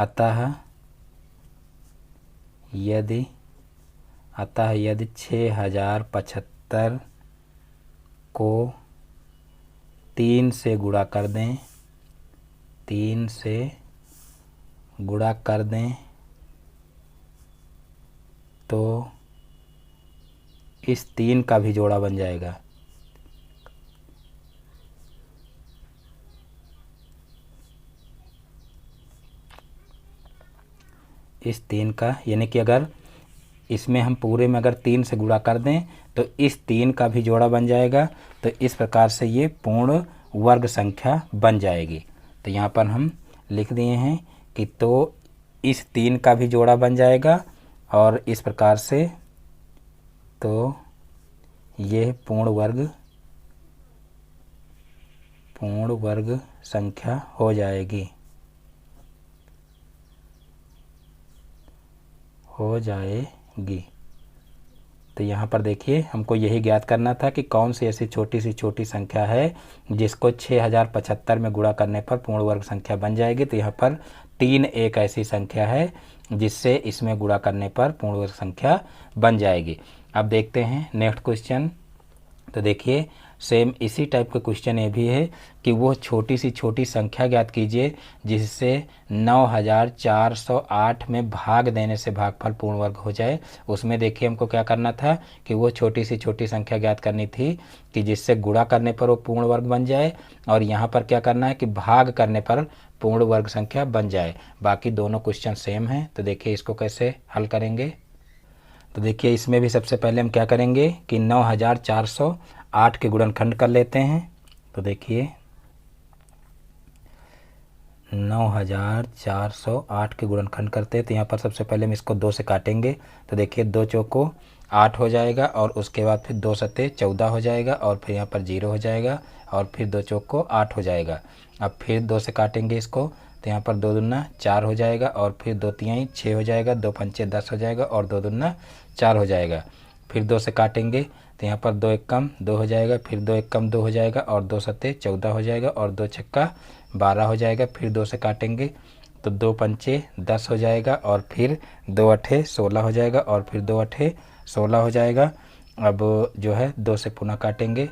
अतः यदि 6075 को 3 से गुणा कर दें तो इस 3 का भी जोड़ा बन जाएगा। इस 3 का, यानी कि अगर इसमें हम पूरे में अगर 3 से गुणा कर दें तो इस 3 का भी जोड़ा बन जाएगा। तो इस प्रकार से ये पूर्ण वर्ग संख्या बन जाएगी। तो यहाँ पर हम लिख दिए हैं कि तो इस 3 का भी जोड़ा बन जाएगा और इस प्रकार से तो ये पूर्ण वर्ग संख्या हो जाएगी। तो यहाँ पर देखिए हमको यही ज्ञात करना था कि कौन सी ऐसी छोटी संख्या है जिसको 6075 में गुणा करने पर पूर्ण वर्ग संख्या बन जाएगी। तो यहाँ पर 3 एक ऐसी संख्या है जिससे इसमें गुणा करने पर पूर्ण वर्ग संख्या बन जाएगी। अब देखते हैं नेक्स्ट क्वेश्चन। तो देखिए सेम इसी टाइप का क्वेश्चन ये भी है कि वो छोटी सी छोटी संख्या ज्ञात कीजिए जिससे 9408 में भाग देने से भागफल पूर्ण वर्ग हो जाए। उसमें देखिए हमको क्या करना था कि वो छोटी सी छोटी संख्या ज्ञात करनी थी कि जिससे गुणा करने पर वो पूर्ण वर्ग बन जाए, और यहाँ पर क्या करना है कि भाग करने पर पूर्ण वर्ग संख्या बन जाए। बाकी दोनों क्वेश्चन सेम हैं। तो देखिए इसको कैसे हल करेंगे। तो देखिए इसमें भी सबसे पहले हम क्या करेंगे कि 9408 के गुणनखंड कर लेते हैं। तो देखिए 9408 के गुणनखंड करते हैं। तो यहाँ पर सबसे पहले हम इसको 2 से काटेंगे। तो देखिए 2 चौको 8 हो जाएगा और उसके बाद फिर 2 सत्ते 14 हो जाएगा और फिर यहाँ पर 0 हो जाएगा और फिर 2 चौको 8 हो जाएगा। अब फिर 2 से काटेंगे इसको। तो यहाँ पर 2 दूना 4 हो जाएगा और फिर 2 तिहाई 6 हो जाएगा, 2 पंचे 10 हो जाएगा और 2 दूना 4 हो जाएगा। फिर 2 से काटेंगे तो यहाँ पर 2 एक कम 2 हो जाएगा, फिर 2 एक कम 2 हो जाएगा और 2 सत्ते 14 हो जाएगा और 2 छक्का 12 हो जाएगा। फिर 2 से काटेंगे तो 2 पंचे 10 हो जाएगा और फिर 2 अठे 16 हो जाएगा और फिर 2 अठे 16 हो जाएगा। अब जो है 2 से पुनः काटेंगे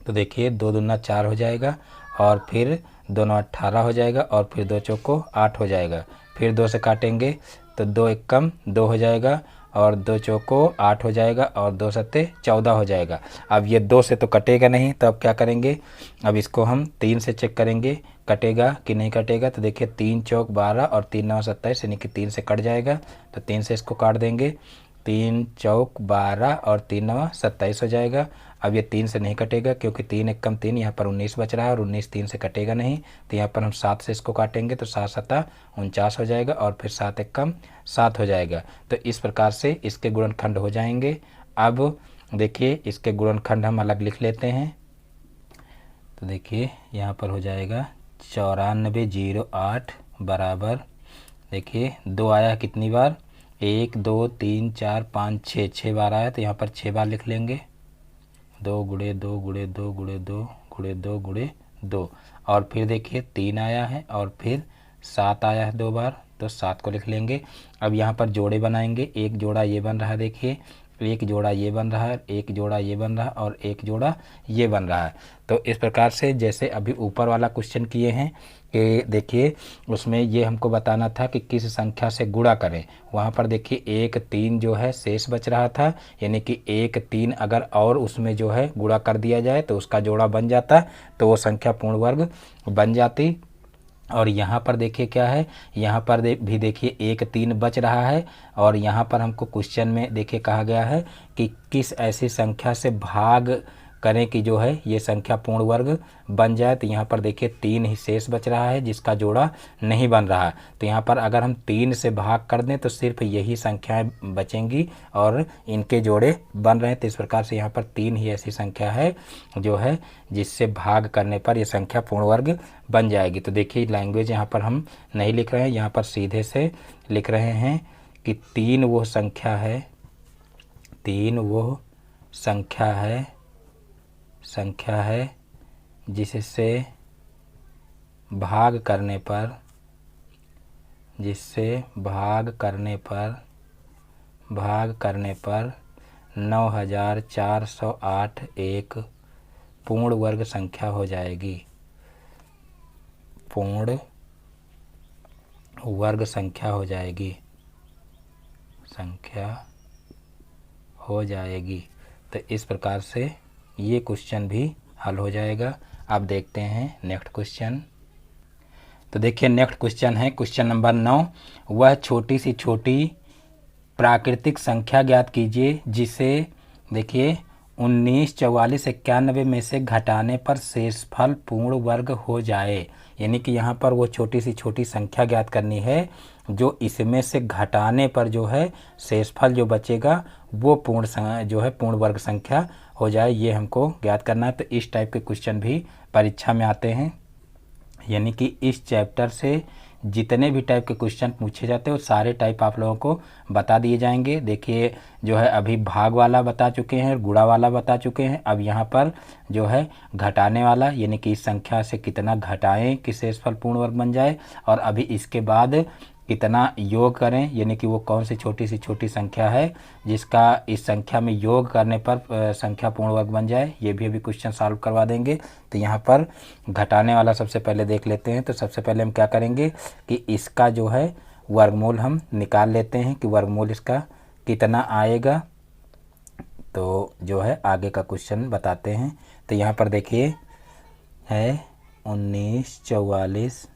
तो देखिए 2 दूना 4 हो जाएगा और फिर 2 नौ 18 हो जाएगा और फिर 2 चौको 8 हो जाएगा। फिर 2 से काटेंगे तो 2 एकम 2 हो जाएगा और 2 चौको 8 हो जाएगा और 2 सत्ते 14 हो जाएगा। अब ये 2 से तो कटेगा नहीं, तो अब क्या करेंगे, अब इसको हम 3 से चेक करेंगे कटेगा कि नहीं कटेगा। तो देखिए 3 चौक 12 और 3 नौ 27 यानी कि 3 से कट जाएगा, तो 3 से इसको काट देंगे। 3 चौक 12 और 3 नौ 27 हो जाएगा। अब ये 3 से नहीं कटेगा क्योंकि 3 एक कम 3, यहाँ पर 19 बच रहा है और 19 3 से कटेगा नहीं, तो यहाँ पर हम 7 से इसको काटेंगे तो 7 सत्ता 49 हो जाएगा और फिर 7 एक कम 7 हो जाएगा। तो इस प्रकार से इसके गुणनखंड हो जाएंगे। अब देखिए इसके गुणनखंड हम अलग लिख लेते हैं। तो देखिए यहाँ पर हो जाएगा 9408 बराबर, देखिए 2 आया कितनी बार, 1 2 3 4 5 6 6 बार आया, तो यहाँ पर 6 बार लिख लेंगे। 2 गुणे 2 गुणे 2 गुणे 2 गुणे 2 गुणे 2 और फिर देखिए 3 आया है और फिर 7 आया है 2 बार, तो 7 को लिख लेंगे। अब यहाँ पर जोड़े बनाएंगे, एक जोड़ा ये बन रहा है, देखिए एक जोड़ा ये बन रहा है, एक जोड़ा ये बन रहा है और एक जोड़ा ये बन रहा है। तो इस प्रकार से जैसे अभी ऊपर वाला क्वेश्चन किए हैं कि देखिए उसमें ये हमको बताना था कि किस संख्या से गुणा करें, वहाँ पर देखिए 1 3 जो है शेष बच रहा था, यानी कि 1 3 अगर और उसमें जो है गुणा कर दिया जाए तो उसका जोड़ा बन जाता, तो वो संख्या पूर्ण वर्ग बन जाती। और यहाँ पर देखिए क्या है, यहाँ पर भी देखिए 1 3 बच रहा है और यहाँ पर हमको क्वेश्चन में देखिए कहा गया है कि किस ऐसी संख्या से भाग करें कि जो है ये संख्या पूर्ण वर्ग बन जाए। तो यहाँ पर देखिए 3 ही शेष बच रहा है जिसका जोड़ा नहीं बन रहा है, तो यहाँ पर अगर हम 3 से भाग कर दें तो सिर्फ यही संख्याएं बचेंगी और इनके जोड़े बन रहे हैं। तो इस प्रकार से यहाँ पर 3 ही ऐसी संख्या है जो है जिससे भाग करने पर यह संख्या पूर्ण वर्ग बन जाएगी। तो देखिए लैंग्वेज यहाँ पर हम नहीं लिख रहे हैं, यहाँ पर सीधे से लिख रहे हैं कि 3 वो संख्या है, 3 वो संख्या है जिससे भाग करने पर 9408 एक पूर्ण वर्ग संख्या हो जाएगी, पूर्ण वर्ग संख्या हो जाएगी। तो इस प्रकार से ये क्वेश्चन भी हल हो जाएगा। अब देखते हैं नेक्स्ट क्वेश्चन। तो देखिए नेक्स्ट क्वेश्चन है क्वेश्चन नंबर 9, वह छोटी सी छोटी प्राकृतिक संख्या ज्ञात कीजिए जिसे देखिए 19 44 91 में से घटाने पर शेषफल पूर्ण वर्ग हो जाए। यानी कि यहाँ पर वो छोटी सी छोटी संख्या ज्ञात करनी है जो इसमें से घटाने पर जो है शेषफल जो बचेगा वो पूर्ण वर्ग संख्या हो जाए, ये हमको ज्ञात करना है। तो इस टाइप के क्वेश्चन भी परीक्षा में आते हैं, यानी कि इस चैप्टर से जितने भी टाइप के क्वेश्चन पूछे जाते हैं वो सारे टाइप आप लोगों को बता दिए जाएंगे। देखिए जो है अभी भाग वाला बता चुके हैं, गुणा वाला बता चुके हैं, अब यहाँ पर जो है घटाने वाला, यानी कि इस संख्या से कितना घटाएं कि शेषफल पूर्ण वर्ग बन जाए, और अभी इसके बाद कितना योग करें, यानी कि वो कौन सी छोटी संख्या है जिसका इस संख्या में योग करने पर संख्या पूर्ण वर्ग बन जाए, ये भी अभी क्वेश्चन सॉल्व करवा देंगे। तो यहाँ पर घटाने वाला सबसे पहले देख लेते हैं। तो सबसे पहले हम क्या करेंगे कि इसका जो है वर्गमूल हम निकाल लेते हैं कि वर्गमूल इसका कितना आएगा, तो जो है आगे का क्वेश्चन बताते हैं। तो यहाँ पर देखिए है 19 44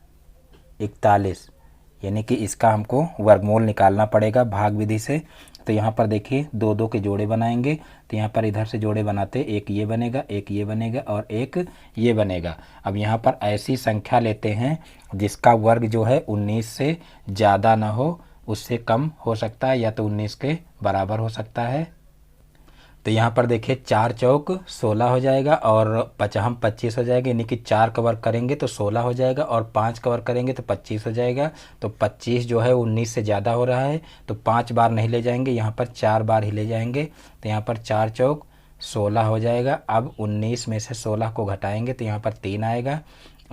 41, यानी कि इसका हमको वर्गमूल निकालना पड़ेगा भाग विधि से। तो यहाँ पर देखिए 2 2 के जोड़े बनाएंगे, तो यहाँ पर इधर से जोड़े बनाते एक ये बनेगा, एक ये बनेगा और एक ये बनेगा। अब यहाँ पर ऐसी संख्या लेते हैं जिसका वर्ग जो है 19 से ज़्यादा ना हो, उससे कम हो सकता है या तो 19 के बराबर हो सकता है। तो यहाँ पर देखिए 4 चौक 16 हो जाएगा और 25 हो जाएगा, यानी कि 4 कवर करेंगे तो 16 हो जाएगा और 5 कवर करेंगे तो 25 हो जाएगा। तो 25 जो है 19 से ज़्यादा हो रहा है, तो 5 बार नहीं ले जाएंगे, यहाँ पर 4 बार ही ले जाएंगे। तो यहाँ पर 4 चौक 16 हो जाएगा। अब 19 में से 16 को घटाएंगे तो यहाँ पर 3 आएगा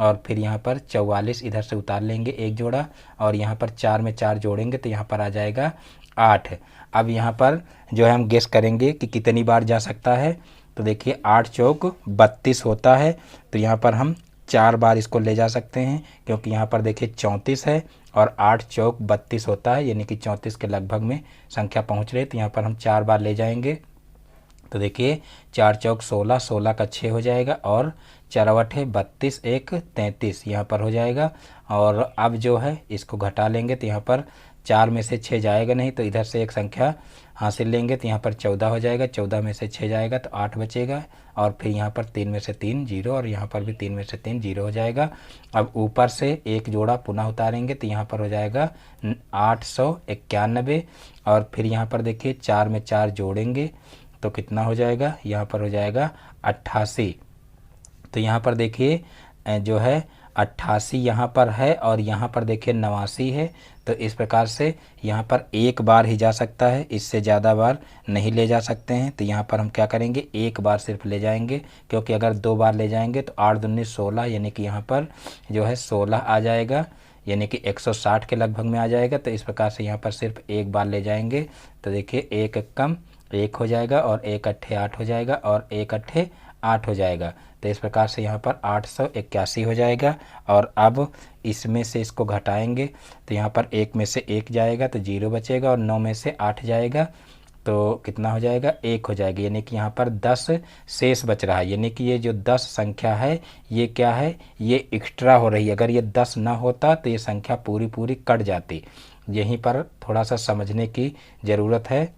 और फिर यहाँ पर 44 इधर से उतार लेंगे एक जोड़ा, और यहाँ पर 4 में 4 जोड़ेंगे तो यहाँ पर आ जाएगा 8। अब यहाँ पर जो है हम गेस करेंगे कि कितनी बार जा सकता है। तो देखिए 8 चौक 32 होता है, तो यहाँ पर हम 4 बार इसको ले जा सकते हैं, क्योंकि यहाँ पर देखिए 34 है और 8 चौक 32 होता है, यानी कि 34 के लगभग में संख्या पहुँच रही है। तो यहाँ पर हम 4 बार ले जाएंगे। तो देखिए 4 चौक 16, 16 का 6 हो जाएगा, और 4 अठे 32, 1 33 यहाँ पर हो जाएगा। और अब जो है इसको घटा लेंगे तो यहाँ पर 4 में से 6 जाएगा नहीं, तो इधर से एक संख्या हासिल लेंगे तो यहाँ पर 14 हो जाएगा। 14 में से 6 जाएगा तो 8 बचेगा, और फिर यहाँ पर 3 में से 3 जीरो, और यहाँ पर भी 3 में से 3 जीरो हो जाएगा। अब ऊपर से एक जोड़ा पुनः उतारेंगे तो यहाँ पर हो जाएगा 891, और फिर यहाँ पर देखिए 4 में 4 जोड़ेंगे तो कितना हो जाएगा, यहाँ पर हो जाएगा 88। तो यहाँ पर देखिए जो है 88 यहाँ पर है, और यहाँ पर देखिए 89 है। तो इस प्रकार से यहाँ पर एक बार ही जा सकता है, इससे ज़्यादा बार नहीं ले जा सकते हैं। तो यहाँ पर हम क्या करेंगे, एक बार सिर्फ ले जाएंगे, क्योंकि अगर 2 बार ले जाएंगे तो 8 दूनी 16, यानी कि यहाँ पर जो है 16 आ जाएगा, यानी कि 160 के लगभग में आ जाएगा। तो इस प्रकार से यहाँ पर सिर्फ एक बार ले जाएंगे। तो देखिए 1 कम 1 हो जाएगा, और 1 अट्ठे 8 हो जाएगा, और 1 अट्ठे 8 हो जाएगा। तो इस प्रकार से यहाँ पर 881 हो जाएगा। और अब इसमें से इसको घटाएंगे तो यहाँ पर 1 में से 1 जाएगा तो 0 बचेगा, और 9 में से 8 जाएगा तो कितना हो जाएगा, 1 हो जाएगा, यानी कि यहाँ पर 10 शेष बच रहा है। यानी कि ये जो 10 संख्या है ये क्या है, ये एक्स्ट्रा हो रही है। अगर ये 10 ना होता तो ये संख्या पूरी पूरी कट जाती। यहीं पर थोड़ा सा समझने की ज़रूरत है।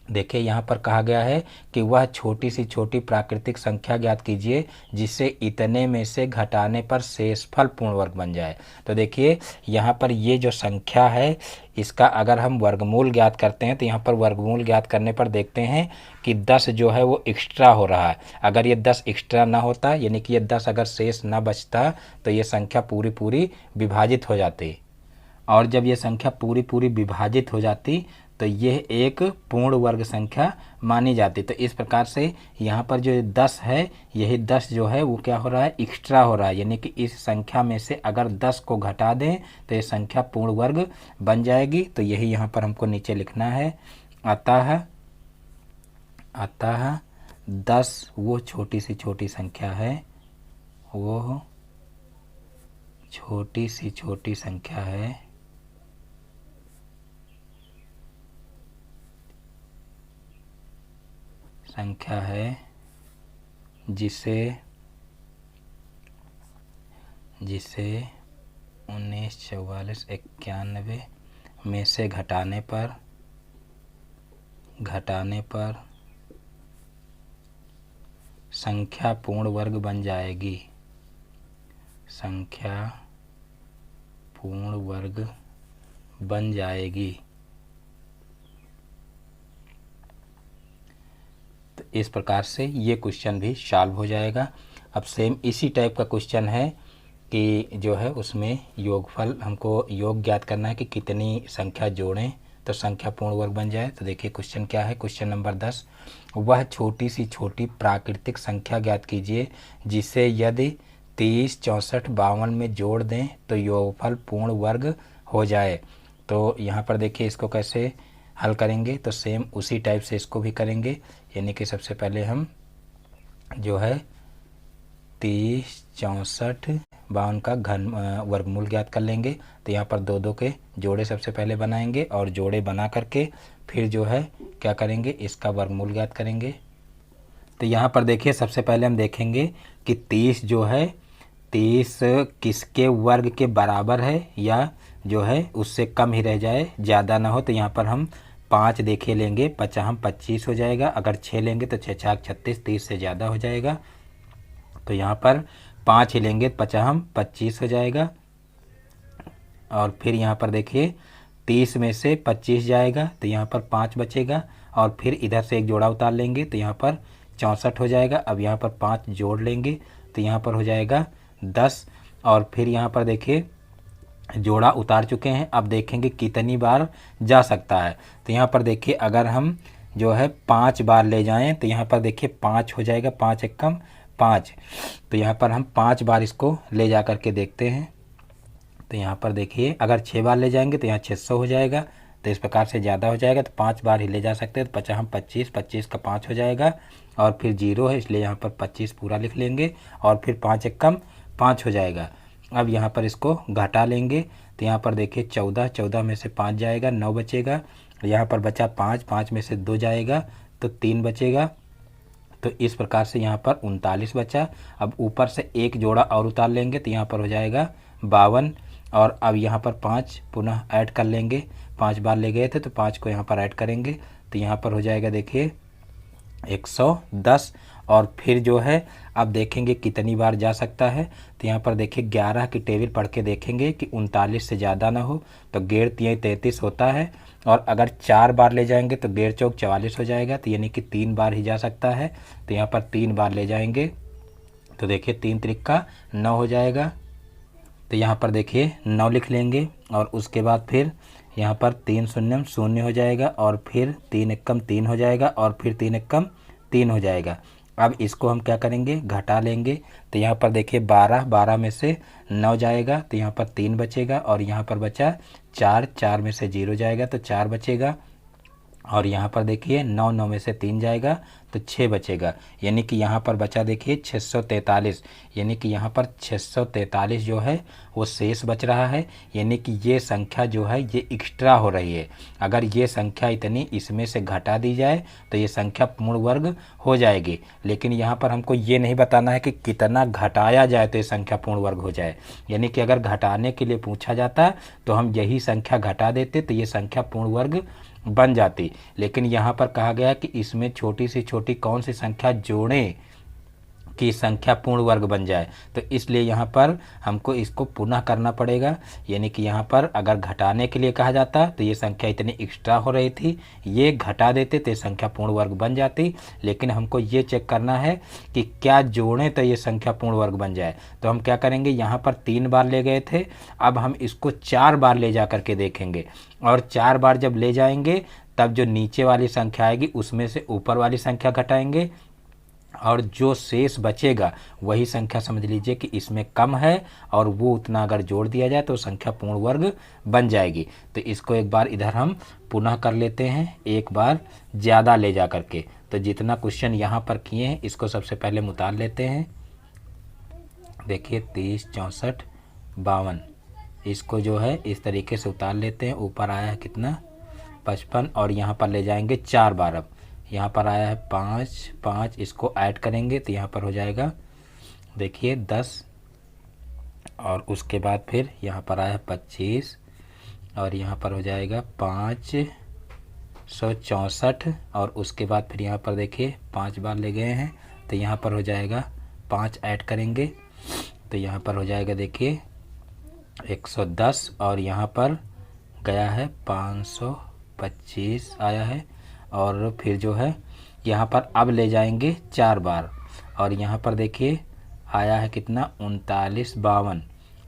देखिए यहाँ पर कहा गया है कि वह छोटी सी छोटी प्राकृतिक संख्या ज्ञात कीजिए जिससे इतने में से घटाने पर शेषफल पूर्ण वर्ग बन जाए। तो देखिए यहाँ पर ये जो संख्या है इसका अगर हम वर्गमूल ज्ञात करते हैं तो यहाँ पर वर्गमूल ज्ञात करने पर देखते हैं कि 10 जो है वो एक्स्ट्रा हो रहा है। अगर ये 10 एक्स्ट्रा ना होता, यानी कि ये 10 अगर शेष ना बचता, तो ये संख्या पूरी पूरी विभाजित हो जाती। और जब ये संख्या पूरी पूरी विभाजित हो जाती तो यह एक पूर्ण वर्ग संख्या मानी जाती। तो इस प्रकार से यहाँ पर जो 10 है, यही 10 जो है वो क्या हो रहा है, एक्स्ट्रा हो रहा है। यानी कि इस संख्या में से अगर 10 को घटा दें तो ये संख्या पूर्ण वर्ग बन जाएगी। तो यही यहाँ पर हमको नीचे लिखना है। अतः 10 वो छोटी सी छोटी संख्या है, वो छोटी सी छोटी संख्या है जिसे 19, 44, 91 में से घटाने पर संख्या पूर्ण वर्ग बन जाएगी। संख्या पूर्ण वर्ग बन जाएगी। तो इस प्रकार से ये क्वेश्चन भी सॉल्व हो जाएगा। अब सेम इसी टाइप का क्वेश्चन है कि जो है उसमें योगफल, हमको योग ज्ञात करना है कि कितनी संख्या जोड़ें तो संख्या पूर्ण वर्ग बन जाए। तो देखिए क्वेश्चन क्या है, क्वेश्चन नंबर 10, वह छोटी सी छोटी प्राकृतिक संख्या ज्ञात कीजिए जिसे यदि 30, 64, 52 में जोड़ दें तो योगफल पूर्ण वर्ग हो जाए। तो यहाँ पर देखिए इसको कैसे हल करेंगे, तो सेम उसी टाइप से इसको भी करेंगे। यानी कि सबसे पहले हम जो है 30, 64, 52 का घन वर्गमूल ज्ञात कर लेंगे। तो यहाँ पर 2 के जोड़े सबसे पहले बनाएंगे, और जोड़े बना करके फिर जो है क्या करेंगे, इसका वर्गमूल ज्ञात करेंगे। तो यहाँ पर देखिए सबसे पहले हम देखेंगे कि 30 जो है, 30 किसके वर्ग के बराबर है या जो है उससे कम ही रह जाए, ज़्यादा ना हो। तो यहाँ पर हम 5 देखे लेंगे, 50 25 हो जाएगा। अगर 6 लेंगे तो 6 6 36, 30 से ज़्यादा हो जाएगा। तो यहाँ पर 5 ही लेंगे, 50 25 हो जाएगा। और फिर यहाँ पर देखिए 30 में से 25 जाएगा तो यहाँ पर 5 बचेगा, और फिर इधर से एक जोड़ा उतार लेंगे तो यहाँ पर 64 हो जाएगा। अब यहाँ पर 5 जोड़ लेंगे तो यहाँ पर हो जाएगा 10, और फिर यहाँ पर देखिए जोड़ा उतार चुके हैं। अब देखेंगे कितनी बार जा सकता है। तो यहाँ पर देखिए अगर हम जो है 5 बार ले जाएं तो यहाँ पर देखिए 5 हो जाएगा, 5 एकम 5। तो यहाँ पर हम 5 बार इसको ले जा कर के देखते हैं। तो यहाँ पर देखिए अगर 6 बार ले जाएंगे तो यहाँ 600 हो जाएगा, तो इस प्रकार से ज़्यादा हो जाएगा, तो 5 बार ही ले जा सकते हैं। तो 50 हम 25, 25 का 5 हो जाएगा और फिर 0 है इसलिए यहाँ पर 25 पूरा लिख लेंगे और फिर 5 एक कम 5 हो जाएगा। अब यहाँ पर इसको घटा लेंगे तो यहाँ पर देखिए 14, 14 में से 5 जाएगा 9 बचेगा, यहाँ पर बचा 5, 5 में से 2 जाएगा तो 3 बचेगा। तो इस प्रकार से यहाँ पर 39 बचा। अब ऊपर से एक जोड़ा और उतार लेंगे तो यहाँ पर हो जाएगा 52 और अब यहाँ पर 5 पुनः ऐड कर लेंगे, 5 बार ले गए थे तो 5 को यहाँ पर ऐड करेंगे तो यहाँ पर हो जाएगा देखिए 110। और फिर जो है अब देखेंगे कितनी बार जा सकता है। तो यहाँ पर देखिए 11 की टेबल पढ़ के देखेंगे कि 39 से ज़्यादा ना हो, तो 11 33 होता है और अगर 4 बार ले जाएंगे तो 11 चौक 44 हो जाएगा, तो यानी कि 3 बार ही जा सकता है। तो यहाँ पर 3 बार ले जाएंगे तो देखिए 3 त्रिक्का 9 हो जाएगा। तो यहाँ पर देखिए 9 लिख लेंगे और उसके बाद फिर यहाँ पर 3 शून्यम 0 हो जाएगा और फिर 3 एकम 3 हो जाएगा और फिर 3 एकम 3 हो जाएगा। अब इसको हम क्या करेंगे घटा लेंगे। तो यहाँ पर देखिए 12, 12 में से 9 जाएगा तो यहाँ पर 3 बचेगा और यहाँ पर बचा 4, 4 में से 0 जाएगा तो 4 बचेगा और यहाँ पर देखिए 9, 9 में से 3 जाएगा तो 6 बचेगा, यानी कि यहाँ पर बचा देखिए 643, यानी कि यहाँ पर 643 जो है वो शेष बच रहा है, यानी कि ये संख्या जो है ये एक्स्ट्रा हो रही है। अगर ये संख्या इतनी इसमें से घटा दी जाए तो ये संख्या पूर्ण वर्ग हो जाएगी, लेकिन यहाँ पर हमको ये नहीं बताना है कि कितना घटाया जाए तो ये संख्या पूर्ण वर्ग हो जाए। यानी कि अगर घटाने के लिए पूछा जाता तो हम यही संख्या घटा देते तो ये संख्या पूर्ण वर्ग बन जाती, लेकिन यहाँ पर कहा गया कि इसमें छोटी से छोटी कौन सी संख्या जोड़ें कि संख्या पूर्ण वर्ग बन जाए, तो इसलिए यहाँ पर हमको इसको पुनः करना पड़ेगा। यानी कि यहाँ पर अगर घटाने के लिए कहा जाता तो ये संख्या इतनी एक्स्ट्रा हो रही थी, ये घटा देते तो ये संख्या पूर्ण वर्ग बन जाती, लेकिन हमको ये चेक करना है कि क्या जोड़ें तो ये संख्या पूर्ण वर्ग बन जाए। तो हम क्या करेंगे, यहाँ पर 3 बार ले गए थे, अब हम इसको 4 बार ले जा करके देखेंगे और 4 बार जब ले जाएंगे तब जो नीचे वाली संख्या आएगी उसमें से ऊपर वाली संख्या घटाएंगे और जो शेष बचेगा वही संख्या समझ लीजिए कि इसमें कम है और वो उतना अगर जोड़ दिया जाए तो संख्या पूर्ण वर्ग बन जाएगी। तो इसको एक बार इधर हम पुनः कर लेते हैं, एक बार ज़्यादा ले जा करके। तो जितना क्वेश्चन यहाँ पर किए हैं इसको सबसे पहले हम उतार लेते हैं। देखिए 30, 64, 52, इसको जो है इस तरीके से उतार लेते हैं। ऊपर आया है कितना 55 और यहाँ पर ले जाएंगे 4 बार। अब यहाँ पर आया है 5, 5, इसको ऐड करेंगे तो यहाँ पर हो जाएगा देखिए 10 और उसके बाद फिर यहाँ पर आया है 25 और यहाँ पर हो जाएगा 564 और उसके बाद फिर यहाँ पर देखिए 5 बार ले गए हैं तो यहाँ पर हो जाएगा 5 ऐड करेंगे तो यहाँ पर हो जाएगा देखिए 110 और यहाँ पर गया है 525 आया है और फिर जो है यहाँ पर अब ले जाएंगे 4 बार और यहाँ पर देखिए आया है कितना 39, 52।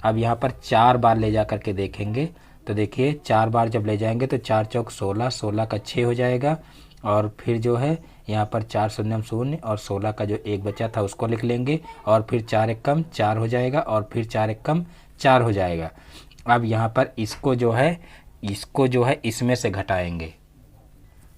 अब यहाँ पर 4 बार ले जा कर के देखेंगे तो देखिए 4 बार जब ले जाएंगे तो 4 चौक 16, 16 का 6 हो जाएगा और फिर जो है यहाँ पर 4 शून्य 0 और 16 का जो 1 बचा था उसको लिख लेंगे और फिर 4 एकम 4 हो जाएगा और फिर 4 एकम 4 हो जाएगा। अब यहाँ पर इसको जो है इसमें से घटाएंगे।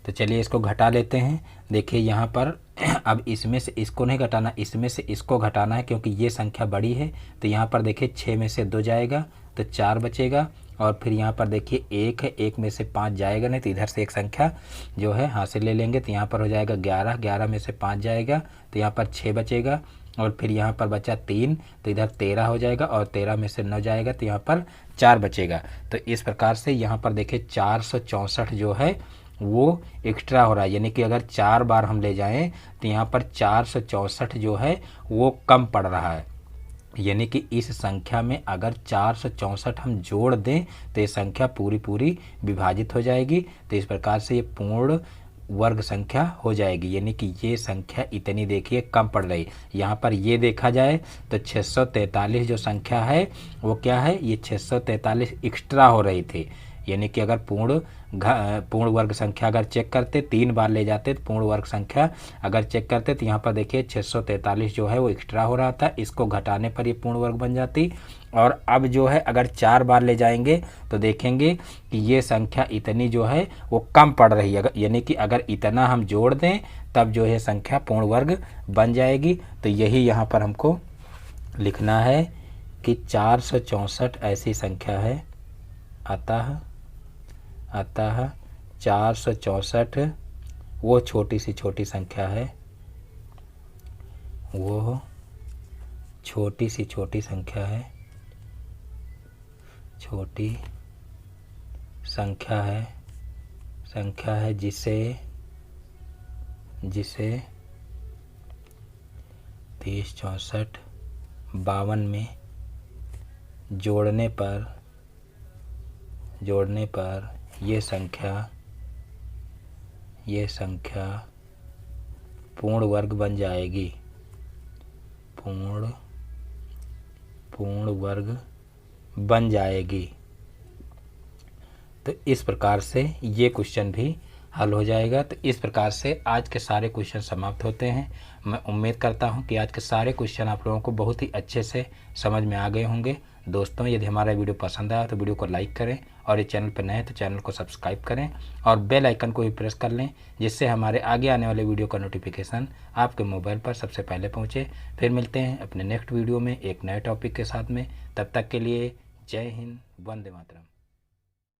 तो चलिए इसको घटा लेते हैं। देखिए यहाँ पर अब इसमें से इसको नहीं घटाना, इसमें से इसको घटाना है क्योंकि ये संख्या बड़ी है। तो यहाँ पर देखिए 6 में से 2 जाएगा तो 4 बचेगा और फिर यहाँ पर देखिए 1 है, 1 में से 5 जाएगा नहीं तो इधर से एक संख्या जो है हासिल ले लेंगे तो यहाँ पर हो जाएगा 11, 11 में से 5 जाएगा तो यहाँ पर 6 बचेगा और फिर यहाँ पर बचा 3 तो इधर 13 हो जाएगा और 13 में से 9 जाएगा तो यहाँ पर 4 बचेगा। तो इस प्रकार से यहाँ पर देखिए 464 जो है वो एक्स्ट्रा हो रहा है, यानी कि अगर 4 बार हम ले जाएं तो यहाँ पर 464 जो है वो कम पड़ रहा है। यानी कि इस संख्या में अगर 464 हम जोड़ दें तो ये संख्या पूरी विभाजित हो जाएगी। तो इस प्रकार से ये पूर्ण वर्ग संख्या हो जाएगी, यानी कि ये संख्या इतनी देखिए कम पड़ रही। यहाँ पर ये देखा जाए तो 643 जो संख्या है वो क्या है, ये 643 एक्स्ट्रा हो रही थी। यानी कि अगर पूर्ण वर्ग संख्या अगर चेक करते 3 बार ले जाते तो पूर्ण वर्ग संख्या अगर चेक करते तो यहाँ पर देखिए 643 जो है वो एक्स्ट्रा हो रहा था, इसको घटाने पर ये पूर्ण वर्ग बन जाती। और अब जो है अगर 4 बार ले जाएंगे तो देखेंगे कि ये संख्या इतनी जो है वो कम पड़ रही है, यानी कि अगर इतना हम जोड़ दें तब जो है संख्या पूर्ण वर्ग बन जाएगी। तो यही यहाँ पर हमको लिखना है कि 464 ऐसी संख्या है, अतः 464 वो छोटी सी छोटी संख्या है, वो छोटी सी छोटी संख्या है, छोटी संख्या है जिसे 30, 64, 52 में जोड़ने पर ये संख्या पूर्ण वर्ग बन जाएगी, पूर्ण वर्ग बन जाएगी। तो इस प्रकार से ये क्वेश्चन भी हल हो जाएगा। तो इस प्रकार से आज के सारे क्वेश्चन समाप्त होते हैं। मैं उम्मीद करता हूं कि आज के सारे क्वेश्चन आप लोगों को बहुत ही अच्छे से समझ में आ गए होंगे। दोस्तों, यदि हमारा वीडियो पसंद आया तो वीडियो को लाइक करें, और ये चैनल पर नए हैं तो चैनल को सब्सक्राइब करें और बेल आइकन को भी प्रेस कर लें, जिससे हमारे आगे आने वाले वीडियो का नोटिफिकेशन आपके मोबाइल पर सबसे पहले पहुँचे। फिर मिलते हैं अपने नेक्स्ट वीडियो में एक नए टॉपिक के साथ में। तब तक के लिए जय हिंद, वंदे मातरम।